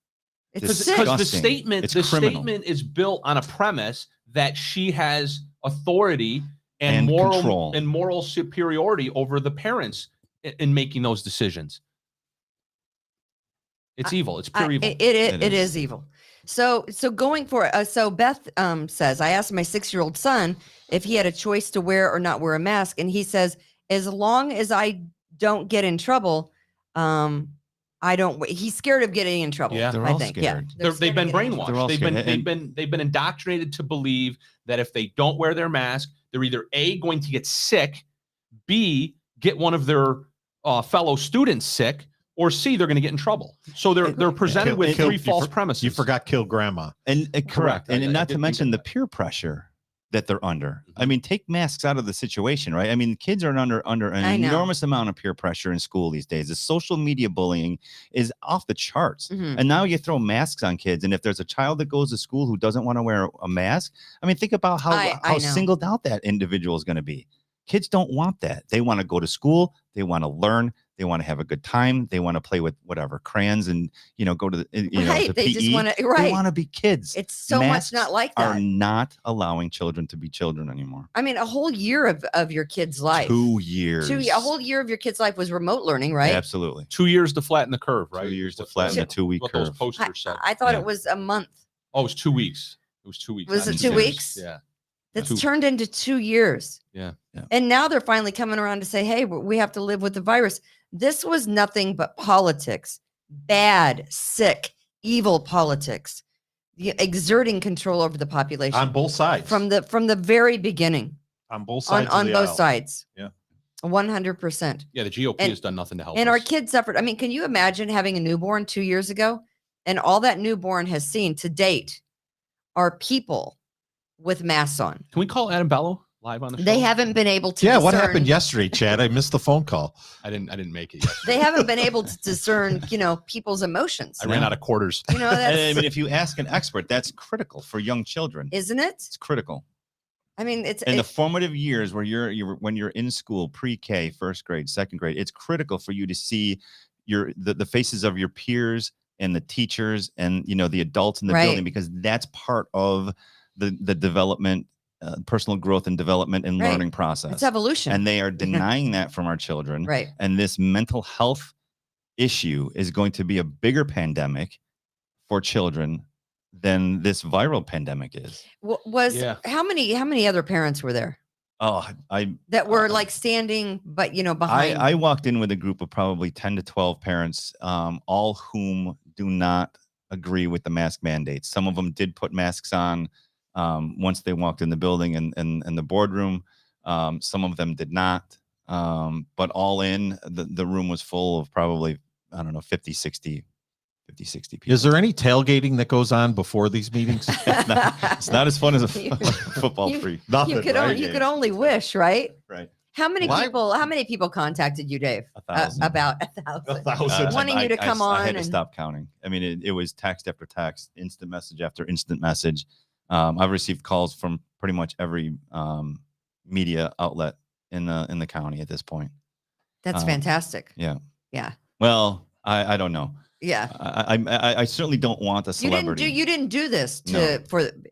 It's sick. Because the disgusting. It's criminal. statement is built on a premise that she has authority and control. moral superiority over the parents in making those decisions. It's evil. It's pure evil. It is evil. So going for so Beth says, I asked my 6-year-old son if he had a choice to wear or not wear a mask, and he says, as long as I don't get in trouble, I don't. He's scared of getting in trouble. Yeah. They're I all think. scared. Yeah, they're They've scared been of getting in trouble. They're all brainwashed. scared. They've been indoctrinated to believe that if they don't wear their mask, they're either A, going to get sick, B, get one of their fellow students sick, or C, they're going to get in trouble. So they're presented with three false premises. You forgot kill grandma. And correct. Correct. And I not did to think mention of the that. peer pressure that they're under. I Mhm. mean, take masks out of the situation, right? I mean, kids are under an I know. enormous amount of peer pressure in school these days. The social media bullying is off the charts. Mhm. And now you throw masks on kids. And if there's a child that goes to school who doesn't want to wear a mask, I mean, think about I how know. singled out that individual is going to be. Kids don't want that. They want to go to school. They want to learn. They want to have a good time. They want to play with whatever crayons and, go to the, Right, the they PE. just wanna- They right. want to be kids. It's so much not Masks like are that. not allowing children to be children anymore. I mean, a whole year of your kid's life. 2 years. A whole year of your kid's life was remote learning, right? Absolutely. 2 years to flatten the curve, right? 2 years to What flatten the the- 2-week what those curve. posters said. I thought Yeah. it was a month. Oh, it was 2 weeks. It was 2 weeks. Was not it 2 2 years. weeks? Yeah. It's Two. turned into 2 years. Yeah. And now they're finally coming around to say, hey, we have to live with the virus. This was nothing but politics, bad, sick, evil politics, exerting control over the population On both sides. from the very beginning, on both sides. on of the both aisle. sides. Yeah. 100%. Yeah, the GOP And- has done nothing to help And our us. kids suffered. I mean, can you imagine having a newborn 2 years ago? And all that newborn has seen to date are people with masks on. Can we call Adam Bello live on the show? They haven't been able to Yeah, what discern- happened yesterday, Chad? I missed the phone call. I didn't make it yet. They haven't been able to discern, people's emotions. I ran out of quarters. And I That's, mean, if you ask an expert, that's critical for young children. isn't it? It's critical. I mean, it's In the formative years where when you're in school, pre-K, first grade, second grade, it's critical for you to see the faces of your peers and the teachers and the adults in the Right. building, because that's part of the development, personal growth and development and Right. learning process. it's evolution. And they are denying that from our children. Right. And this mental health issue is going to be a bigger pandemic for children than this viral pandemic is. Yeah. How many other parents were there Oh, that were like standing, but behind? I walked in with a group of probably 10 to 12 parents, all whom do not agree with the mask mandates. Some of them did put masks on once they walked in the building and the boardroom. Some of them did not. But all in, the room was full of probably, I don't know, 50, 60 people. Is there any tailgating that goes on before these meetings? It's not as fun as a football you- free. you could only wish, right? Right. How many Why- people contacted you, Dave? 1,000. About 1,000. 1,000. Wanting you to come I had on to and- stop counting. I mean, it was text after text, instant message after instant message. I've received calls from pretty much every media outlet in the county at this point. That's fantastic. Yeah. Yeah. Well, I don't know. Yeah. I certainly don't want a celebrity. You didn't do this No.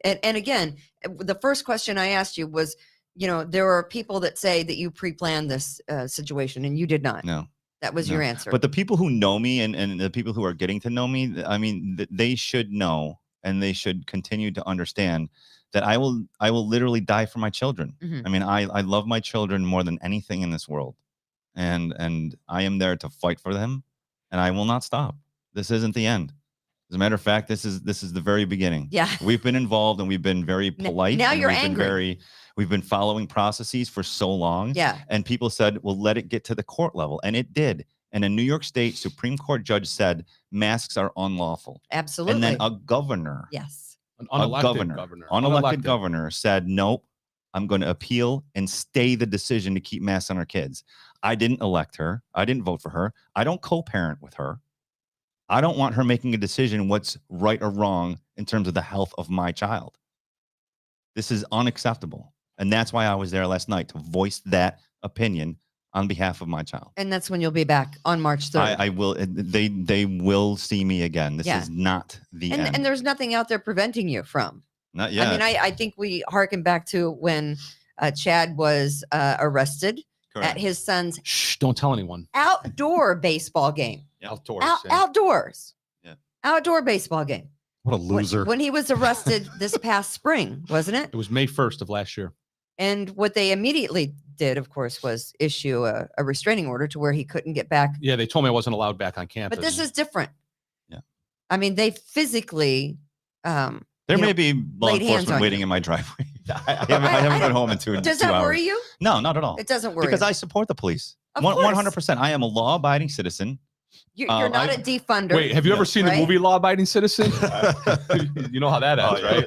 and again, the first question I asked you was, there are people that say that you pre-planned this situation and you did not. No. That was your answer. But the people who know me and the people who are getting to know me, I mean, they should know and they should continue to understand that I will literally die for my children. Mhm. I mean, I love my children more than anything in this world. And I am there to fight for them, and I will not stop. This isn't the end. As a matter of fact, this is the very beginning. Yeah. We've been involved and we've been very polite. now and you're we've been angry. we've been following processes for so long. Yeah. And people said, well, let it get to the court level. And it did. And a New York State Supreme Court judge said masks are unlawful. Absolutely. And then a governor, yes. An a unelected governor, Unelected. governor said, nope, I'm going to appeal and stay the decision to keep masks on our kids. I didn't elect her. I didn't vote for her. I don't co-parent with her. I don't want her making a decision what's right or wrong in terms of the health of my child. This is unacceptable. And that's why I was there last night, to voice that opinion on behalf of my child. And that's when you'll be back on March 3rd. I will. They will see me again. This Yeah. is not the end. And there's nothing out there preventing you from. Not yet. I mean, I think we harken back to when Chad was arrested Correct. at his son's Shh, don't tell anyone. outdoor baseball game. Outdoors. Outdoors. Yeah. Outdoor baseball game. What a loser. When he was arrested this past spring, wasn't it? It was May 1st of last year. And what they immediately did, of course, was issue a restraining order to where he couldn't get back. Yeah, they told me I wasn't allowed back on campus. But this is different. Yeah. I mean, they physically. There you may know, be law laid hands enforcement on waiting you. in my driveway. I haven't been home in two Does two that hours. worry you? No, not at all. It doesn't worry Because you. I support the police. Of 100%. I am a law-abiding citizen. You're not a defunder. Wait, have you ever seen the right? movie Law Abiding Citizen? You know how that ends, yeah. right?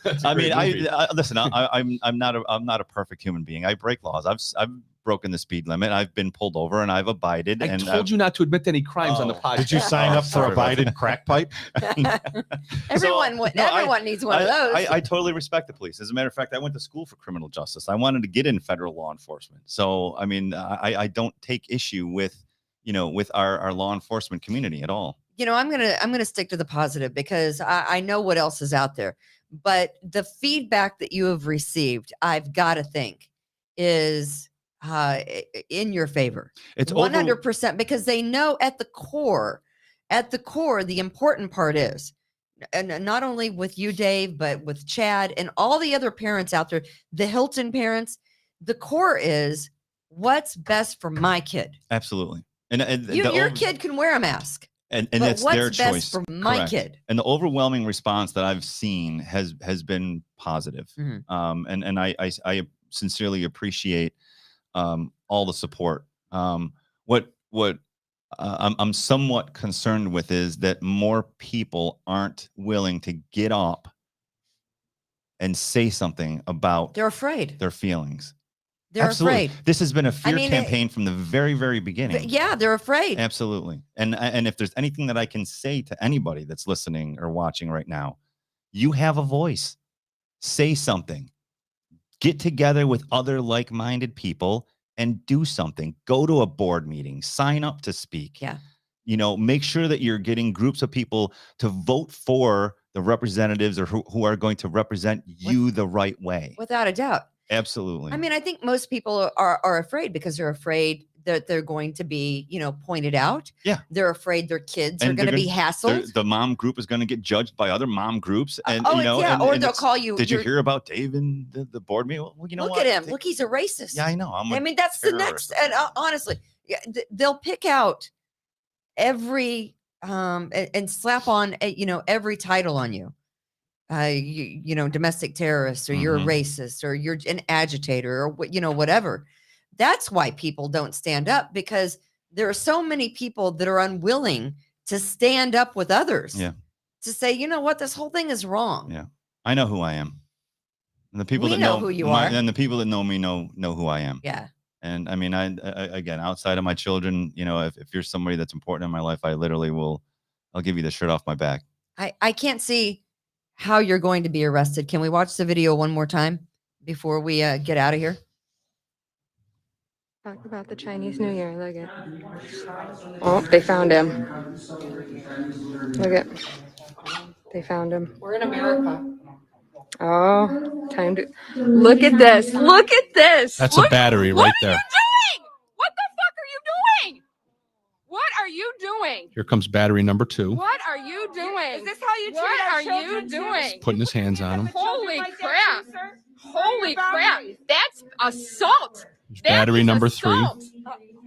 That's a I mean, great movie. listen. I'm not a perfect human being. I break laws. I've broken the speed limit. I've been pulled over and I've abided. I and told you not to admit to any crimes on the Oh. podcast. Did you sign up for sorry a about Biden crack pipe? Everyone needs one of those. I totally respect the police. As a matter of fact, I went to school for criminal justice. I wanted to get in federal law enforcement. So, I mean, I don't take issue with, with our law enforcement community at all. I'm gonna stick to the positive because I know what else is out there. But the feedback that you have received, I've got to think, is in your favor. It's 100% because they know at the core, the important part is, and not only with you, Dave, but with Chad and all the other parents out there, the Hilton parents, the core is what's best for my kid. Absolutely. And Your kid can wear a mask. And but it's what's their best choice for my Correct. kid. And the overwhelming response that I've seen has been positive. Mhm. And I sincerely appreciate all the support. What I'm somewhat concerned with is that more people aren't willing to get up and say something about They're afraid. their feelings. They're Absolutely. afraid. This has been a fear mean, campaign from the very, very beginning. Yeah, they're afraid. Absolutely. And if there's anything that I can say to anybody that's listening or watching right now, you have a voice. Say something. Get together with other like-minded people and do something. Go to a board meeting. Sign up to speak. Yeah. Make sure that you're getting groups of people to vote for the representatives or who are going to represent you the right way. Without a doubt. Absolutely. I mean, I think most people are afraid because they're afraid that they're going to be, pointed out. Yeah. They're afraid their kids are And going to they're be hassled. The mom group is going to get judged by other mom groups. And, or and they'll call you. Did you hear about Dave in the board meeting? Well, Look what? at him. Look, he's a racist. Yeah, I know. I mean, that's the next. And honestly, they'll pick out every and slap on every title on you. Domestic terrorist, or you're a racist, or you're an agitator, or whatever. That's why people don't stand up, because there are so many people that are unwilling to stand up with others. Yeah. To say, you know what, this whole thing is wrong. Yeah. I know who I am. And the people We that know who you are. And the people that know me know who I am. Yeah. And I mean, I again, outside of my children, if you're somebody that's important in my life, I literally I'll give you the shirt off my back. I can't see how you're going to be arrested. Can we watch the video one more time before we get out of here? Talk about the Chinese New Year. Look at. Oh, they found him. Look at. They found him. We're in America. Oh, time to look at this. Look at this. That's Look, a battery what right are there. you doing? What the fuck are you doing? What are you doing? Here comes battery number 2. What are you doing? Is this how you treat What our are you children, too? doing? Putting his hands on him. Holy Like that, crap. too, sir? Holy crap. Boundaries. That's assault. There's That battery is number assault. 3.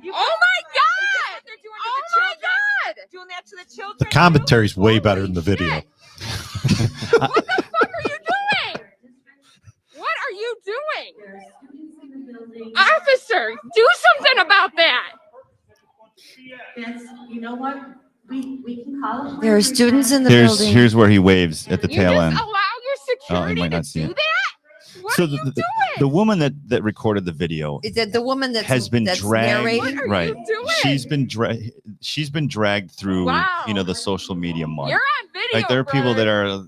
You- Oh my God. They're doing to Oh the my children? God. Doing that to the children. The too? commentary's way better than the video. Shit. What the fuck are you doing? What are you doing? Officer, do something about that. You know what? We can call it. There are students in the building. Here's where he waves at the You tail just end. allow your security might to not see do it. that? What So are you doing? the woman that recorded the video The woman that's that's dragged. narrating. What are Right. you doing? She's been dragged through Wow. the social media mud. You're on video. Like there are people that brother. are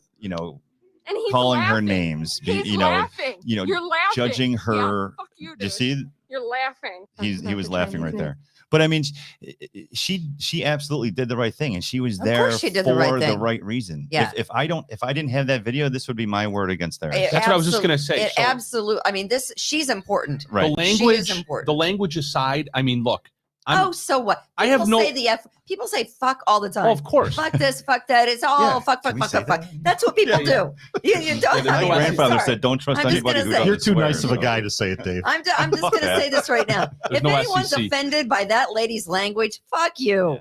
And he's calling her laughing. names, He's laughing. You're laughing. judging Yeah, her. fuck you, You dude. see, You're laughing. he was laughing right there. But I mean, she absolutely did the right thing, and she was Of there course she for did the right thing. the right reason. Yeah. If I didn't have that video, this would be my word against theirs. That's what I was just gonna say. It So- absolutely. I mean, she's important. Right. The She is language, important. the language aside, I mean, look, So what? I have People no- say people say fuck all the time. Oh, of course. Fuck this, fuck that. It's all Yeah. fuck. Can we say Fuck. that? That's what people Yeah, do. You don't. Yeah, I My no, mean, grandfather sorry. said, "Don't trust I'm just anybody gonna who say- doesn't You're too swear." nice of a guy to say it, Dave. I'm just going to say this right now. There's If no anyone's SEC. offended by that lady's language, fuck you.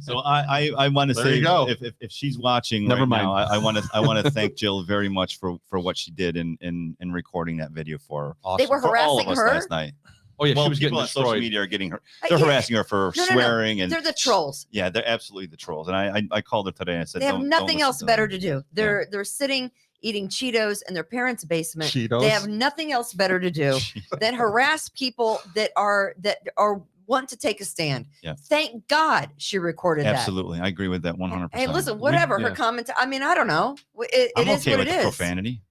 So I want to There say, you go. if she's watching, Never right mind. now, I want to thank Jill very much for what she did in recording that video for Awesome. They were for all of harassing us her. last night. Oh yeah, well, she was getting people on social destroyed. media are getting her. They're Yeah. harassing her for No. swearing, and They're the trolls. yeah, they're absolutely the trolls. And I called her today and I said, They have don't nothing listen else to better them. to do. They're sitting eating Cheetos in their parents' basement. Cheetos? They have nothing else better to do than harass people that are want to take a stand. Yeah. Thank God she recorded Absolutely, I agree with that that. 100%. Hey, listen, whatever her yeah. comment. I mean, I don't know. It I'm is okay what with it the is. profanity.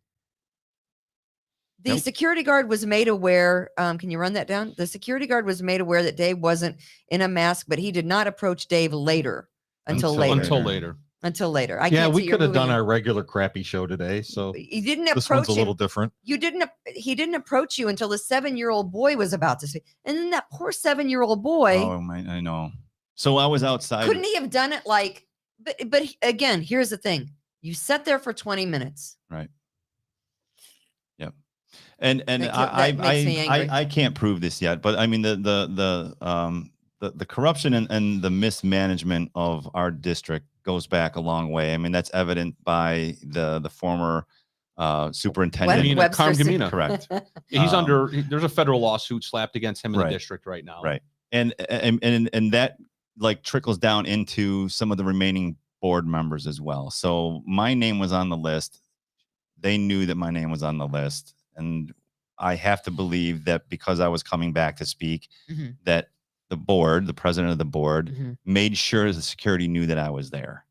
The Yep. security guard was made aware. Can you run that down? The security guard was made aware that Dave wasn't in a mask, but he did not approach Dave later. Until later. Until later. I Yeah, can't we see you're could have done moving. our regular crappy show today. So You didn't this one's approach a him. little different. He didn't approach you until the 7-year-old boy was about to speak. And then that poor 7-year-old boy, Oh my, I know. So I was outside. couldn't he have done it like, but again, here's the thing. You sat there for 20 minutes. Right. Yep. And That makes me angry. I can't prove this yet, but I mean the corruption and the mismanagement of our district goes back a long way. I mean, that's evident by the former superintendent. Webster Carm said- Gamina. Correct. He's there's a federal lawsuit slapped against him in Right. the district right now. Right. And that like trickles down into some of the remaining board members as well. So my name was on the list. They knew that my name was on the list. And I have to believe that because I was coming back to speak, Mhm. that the president of the board, Mhm. made sure the security knew that I was there.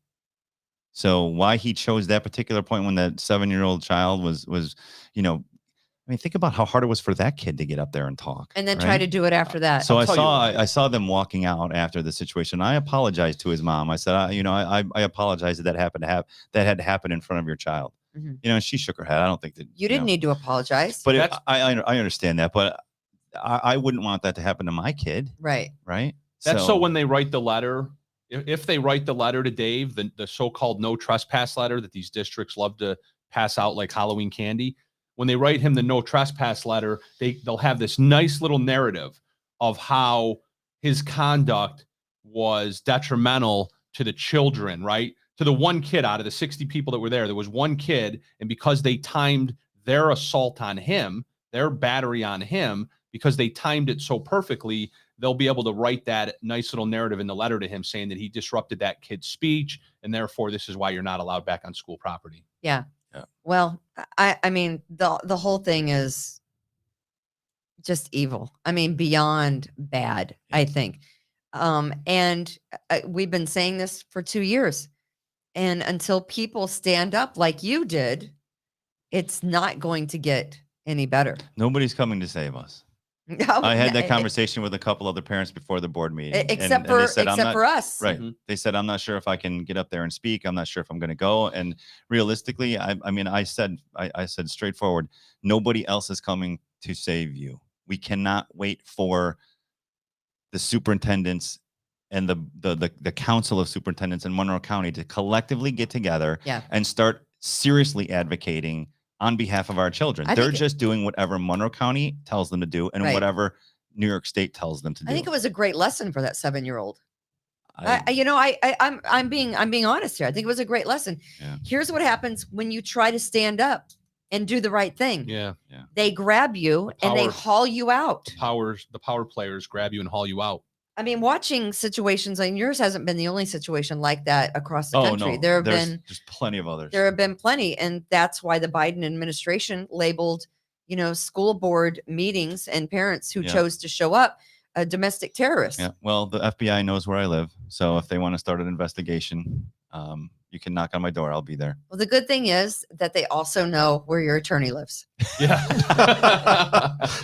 So why he chose that particular point when that 7-year-old child was, I mean, think about how hard it was for that kid to get up there and talk. And then right? try to do it after that. So I'll tell you I saw them walking out after the situation. I apologized to his mom. I said, I apologize that had to happen in front of your child. Mhm. And she shook her head. I don't think that You didn't need to apologize. But I understand that, but I wouldn't want that to happen to my kid, Right. right? That's so when they write the letter, if they write the letter to Dave, the so-called no trespass letter that these districts love to pass out like Halloween candy, when they write him the no trespass letter, they'll have this nice little narrative of how his conduct was detrimental to the children, right? To the one kid out of the 60 people that were there was one kid, and because they timed their assault on him, their battery on him, because they timed it so perfectly, they'll be able to write that nice little narrative in the letter to him saying that he disrupted that kid's speech, and therefore this is why you're not allowed back on school property. Yeah. Yeah. Well, I mean, the whole thing is just evil. I mean, beyond bad, I think. And we've been saying this for 2 years. And until people stand up like you did, it's not going to get any better. Nobody's coming to save us. No, I had that no, conversation with a couple other parents before the board meeting. except and they said, for us. Right. Mhm. They said, I'm not sure if I can get up there and speak. I'm not sure if I'm going to go. And realistically, I said straightforward, nobody else is coming to save you. We cannot wait for the superintendents and the council of superintendents in Monroe County to collectively get together and start seriously advocating on behalf of our children. They're just doing whatever Monroe County tells them to do and whatever New York State tells them to do. I think it was a great lesson for that 7-year-old. I'm being honest here. I think it was a great lesson. Yeah. Here's what happens when you try to stand up and do the right thing. Yeah. They grab you and they haul you out. The power players grab you and haul you out. I mean, watching situations, and yours hasn't been the only situation like that across the country. No, There's just plenty of others. There have been plenty, and that's why the Biden administration labeled, school board meetings and parents who chose to show up domestic terrorists. Yeah. Well, the FBI knows where I live, so if they want to start an investigation, you can knock on my door. I'll be there. Well, the good thing is that they also know where your attorney lives. Yeah.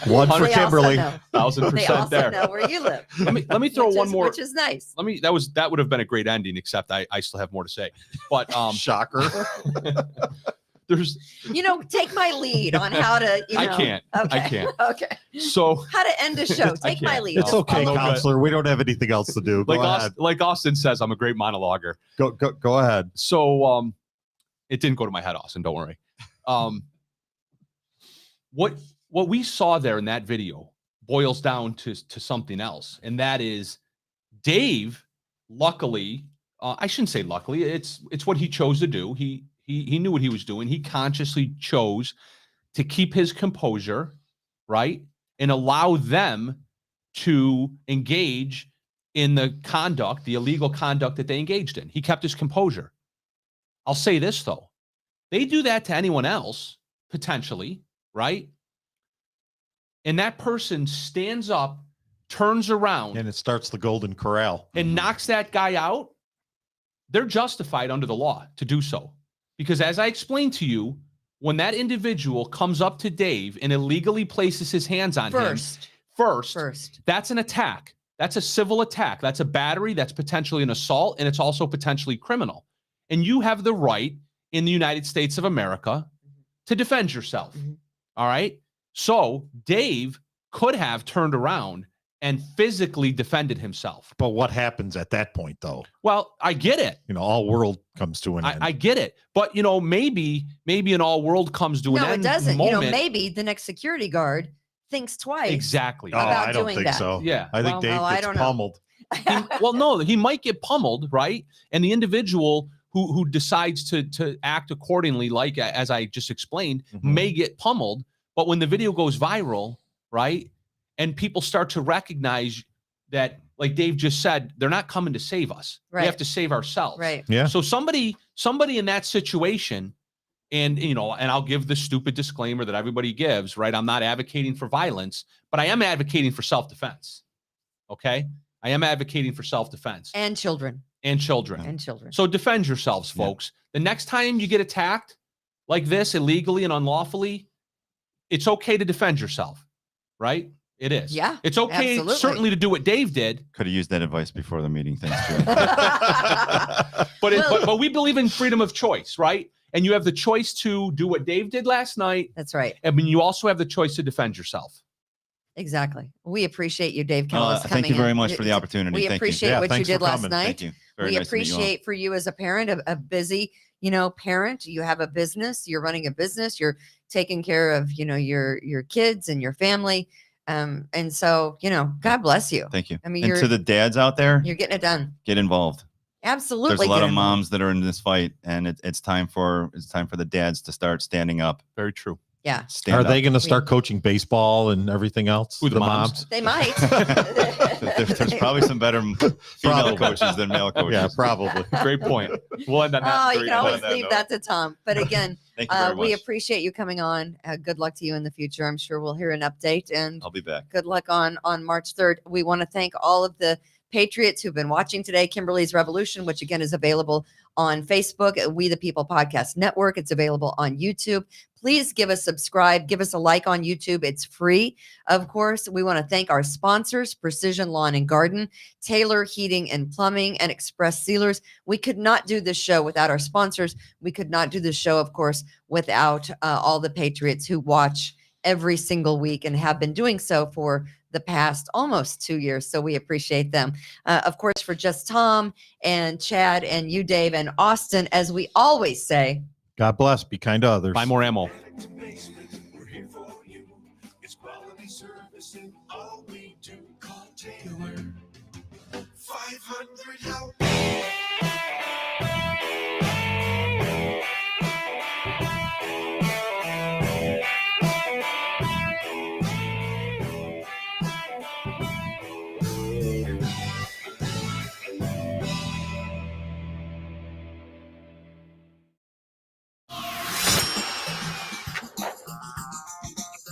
One for They Kimberly. also know. They 1,000% also there. know where you live. Let me throw one more. Which is nice. That would have been a great ending, except I still have more to say. But Shocker. there's take my lead on how to. I can't. Okay. I can't. Okay. So How to end a show? Take my can't. lead. It's Just okay, follow- counselor. We don't have anything else to do. Go ahead. like Austin says, I'm a great monologuer. Go ahead. So it didn't go to my head, Austin. Don't worry. What we saw there in that video boils down to something else, and that is Dave. Luckily, I shouldn't say luckily. It's what he chose to do. He knew what he was doing. He consciously chose to keep his composure, right? and allow them to engage in the conduct, the illegal conduct that they engaged in. He kept his composure. I'll say this, though. They do that to anyone else, potentially, right? And that person stands up, turns around, And it starts the Golden Corral. and knocks that guy out. They're justified under the law to do so. Because as I explained to you, when that individual comes up to Dave and illegally places his hands on him, first, that's an attack. That's a civil attack. That's a battery. That's potentially an assault, and it's also potentially criminal. And you have the right in the United States of America to defend yourself. All right? So Dave could have turned around and physically defended himself. But what happens at that point, though? Well, I get it. All world comes to an end. I get it. But, maybe an all world comes to an end. No, it doesn't. Moment. Maybe the next security guard thinks twice. Exactly. About I don't doing think that. so. Yeah. I think Dave I gets don't know. pummeled. Well, no, he might get pummeled, right? And the individual who decides to act accordingly, like as I just explained, may get pummeled. But when the video goes viral, right, and people start to recognize that, like Dave just said, they're not coming to save us. Right. We have to save ourselves. Right. Yeah. So somebody in that situation, and and I'll give the stupid disclaimer that everybody gives, right? I'm not advocating for violence, but I am advocating for self-defense. Okay? I am advocating for self-defense. And children. And children. And children. So defend yourselves, folks. The next time you get attacked like this illegally and unlawfully, it's okay to defend yourself, right? It is. Yeah, It's okay, absolutely. certainly, to do what Dave did. Could have used that advice before the meeting. Thanks, Joe. But we believe in freedom of choice, right? And you have the choice to do what Dave did last night. That's right. I mean, you also have the choice to defend yourself. Exactly. We appreciate you, Dave Kellis, coming Thank you very in. much for the opportunity. We Thank appreciate you. Yeah, what you thanks did for last coming. night. Thank you. Very We nice to meet you all. appreciate for you as a parent, a busy, parent. You have a business. You're running a business. You're taking care of, your kids and your family. And so, God bless you. Thank you. I mean, and to the dads out there, you're getting it done. get involved. Absolutely. There's a lot get of involved. moms that are in this fight, and it's time for the dads to start standing up. Very true. Yeah. Stand Are up. they going to start coaching baseball and everything else? Who, the moms? They might. There's probably some better female Probably. coaches than male coaches. Yeah, probably. Great point. We'll end on that. Oh, you Very can always good. leave that to Tom. But again, Thank you very we much. appreciate you coming on. Good luck to you in the future. I'm sure we'll hear an update, and I'll be back. good luck on March 3rd. We want to thank all of the patriots who've been watching today. Kimberly's Revolution, which again is available on Facebook at We the People Podcast Network. It's available on YouTube. Please give us subscribe, give us a like on YouTube. It's free. Of course, we want to thank our sponsors, Precision Lawn and Garden, Taylor Heating and Plumbing, and Express Sealers. We could not do this show without our sponsors. We could not do this show, of course, without all the patriots who watch every single week and have been doing so for the past almost 2 years. So we appreciate them. Of course, for just Tom and Chad and you, Dave, and Austin, as we always say, God bless. Be kind to others. Buy more ammo. We're here for you. It's quality service in all we do. Call Taylor 500 help.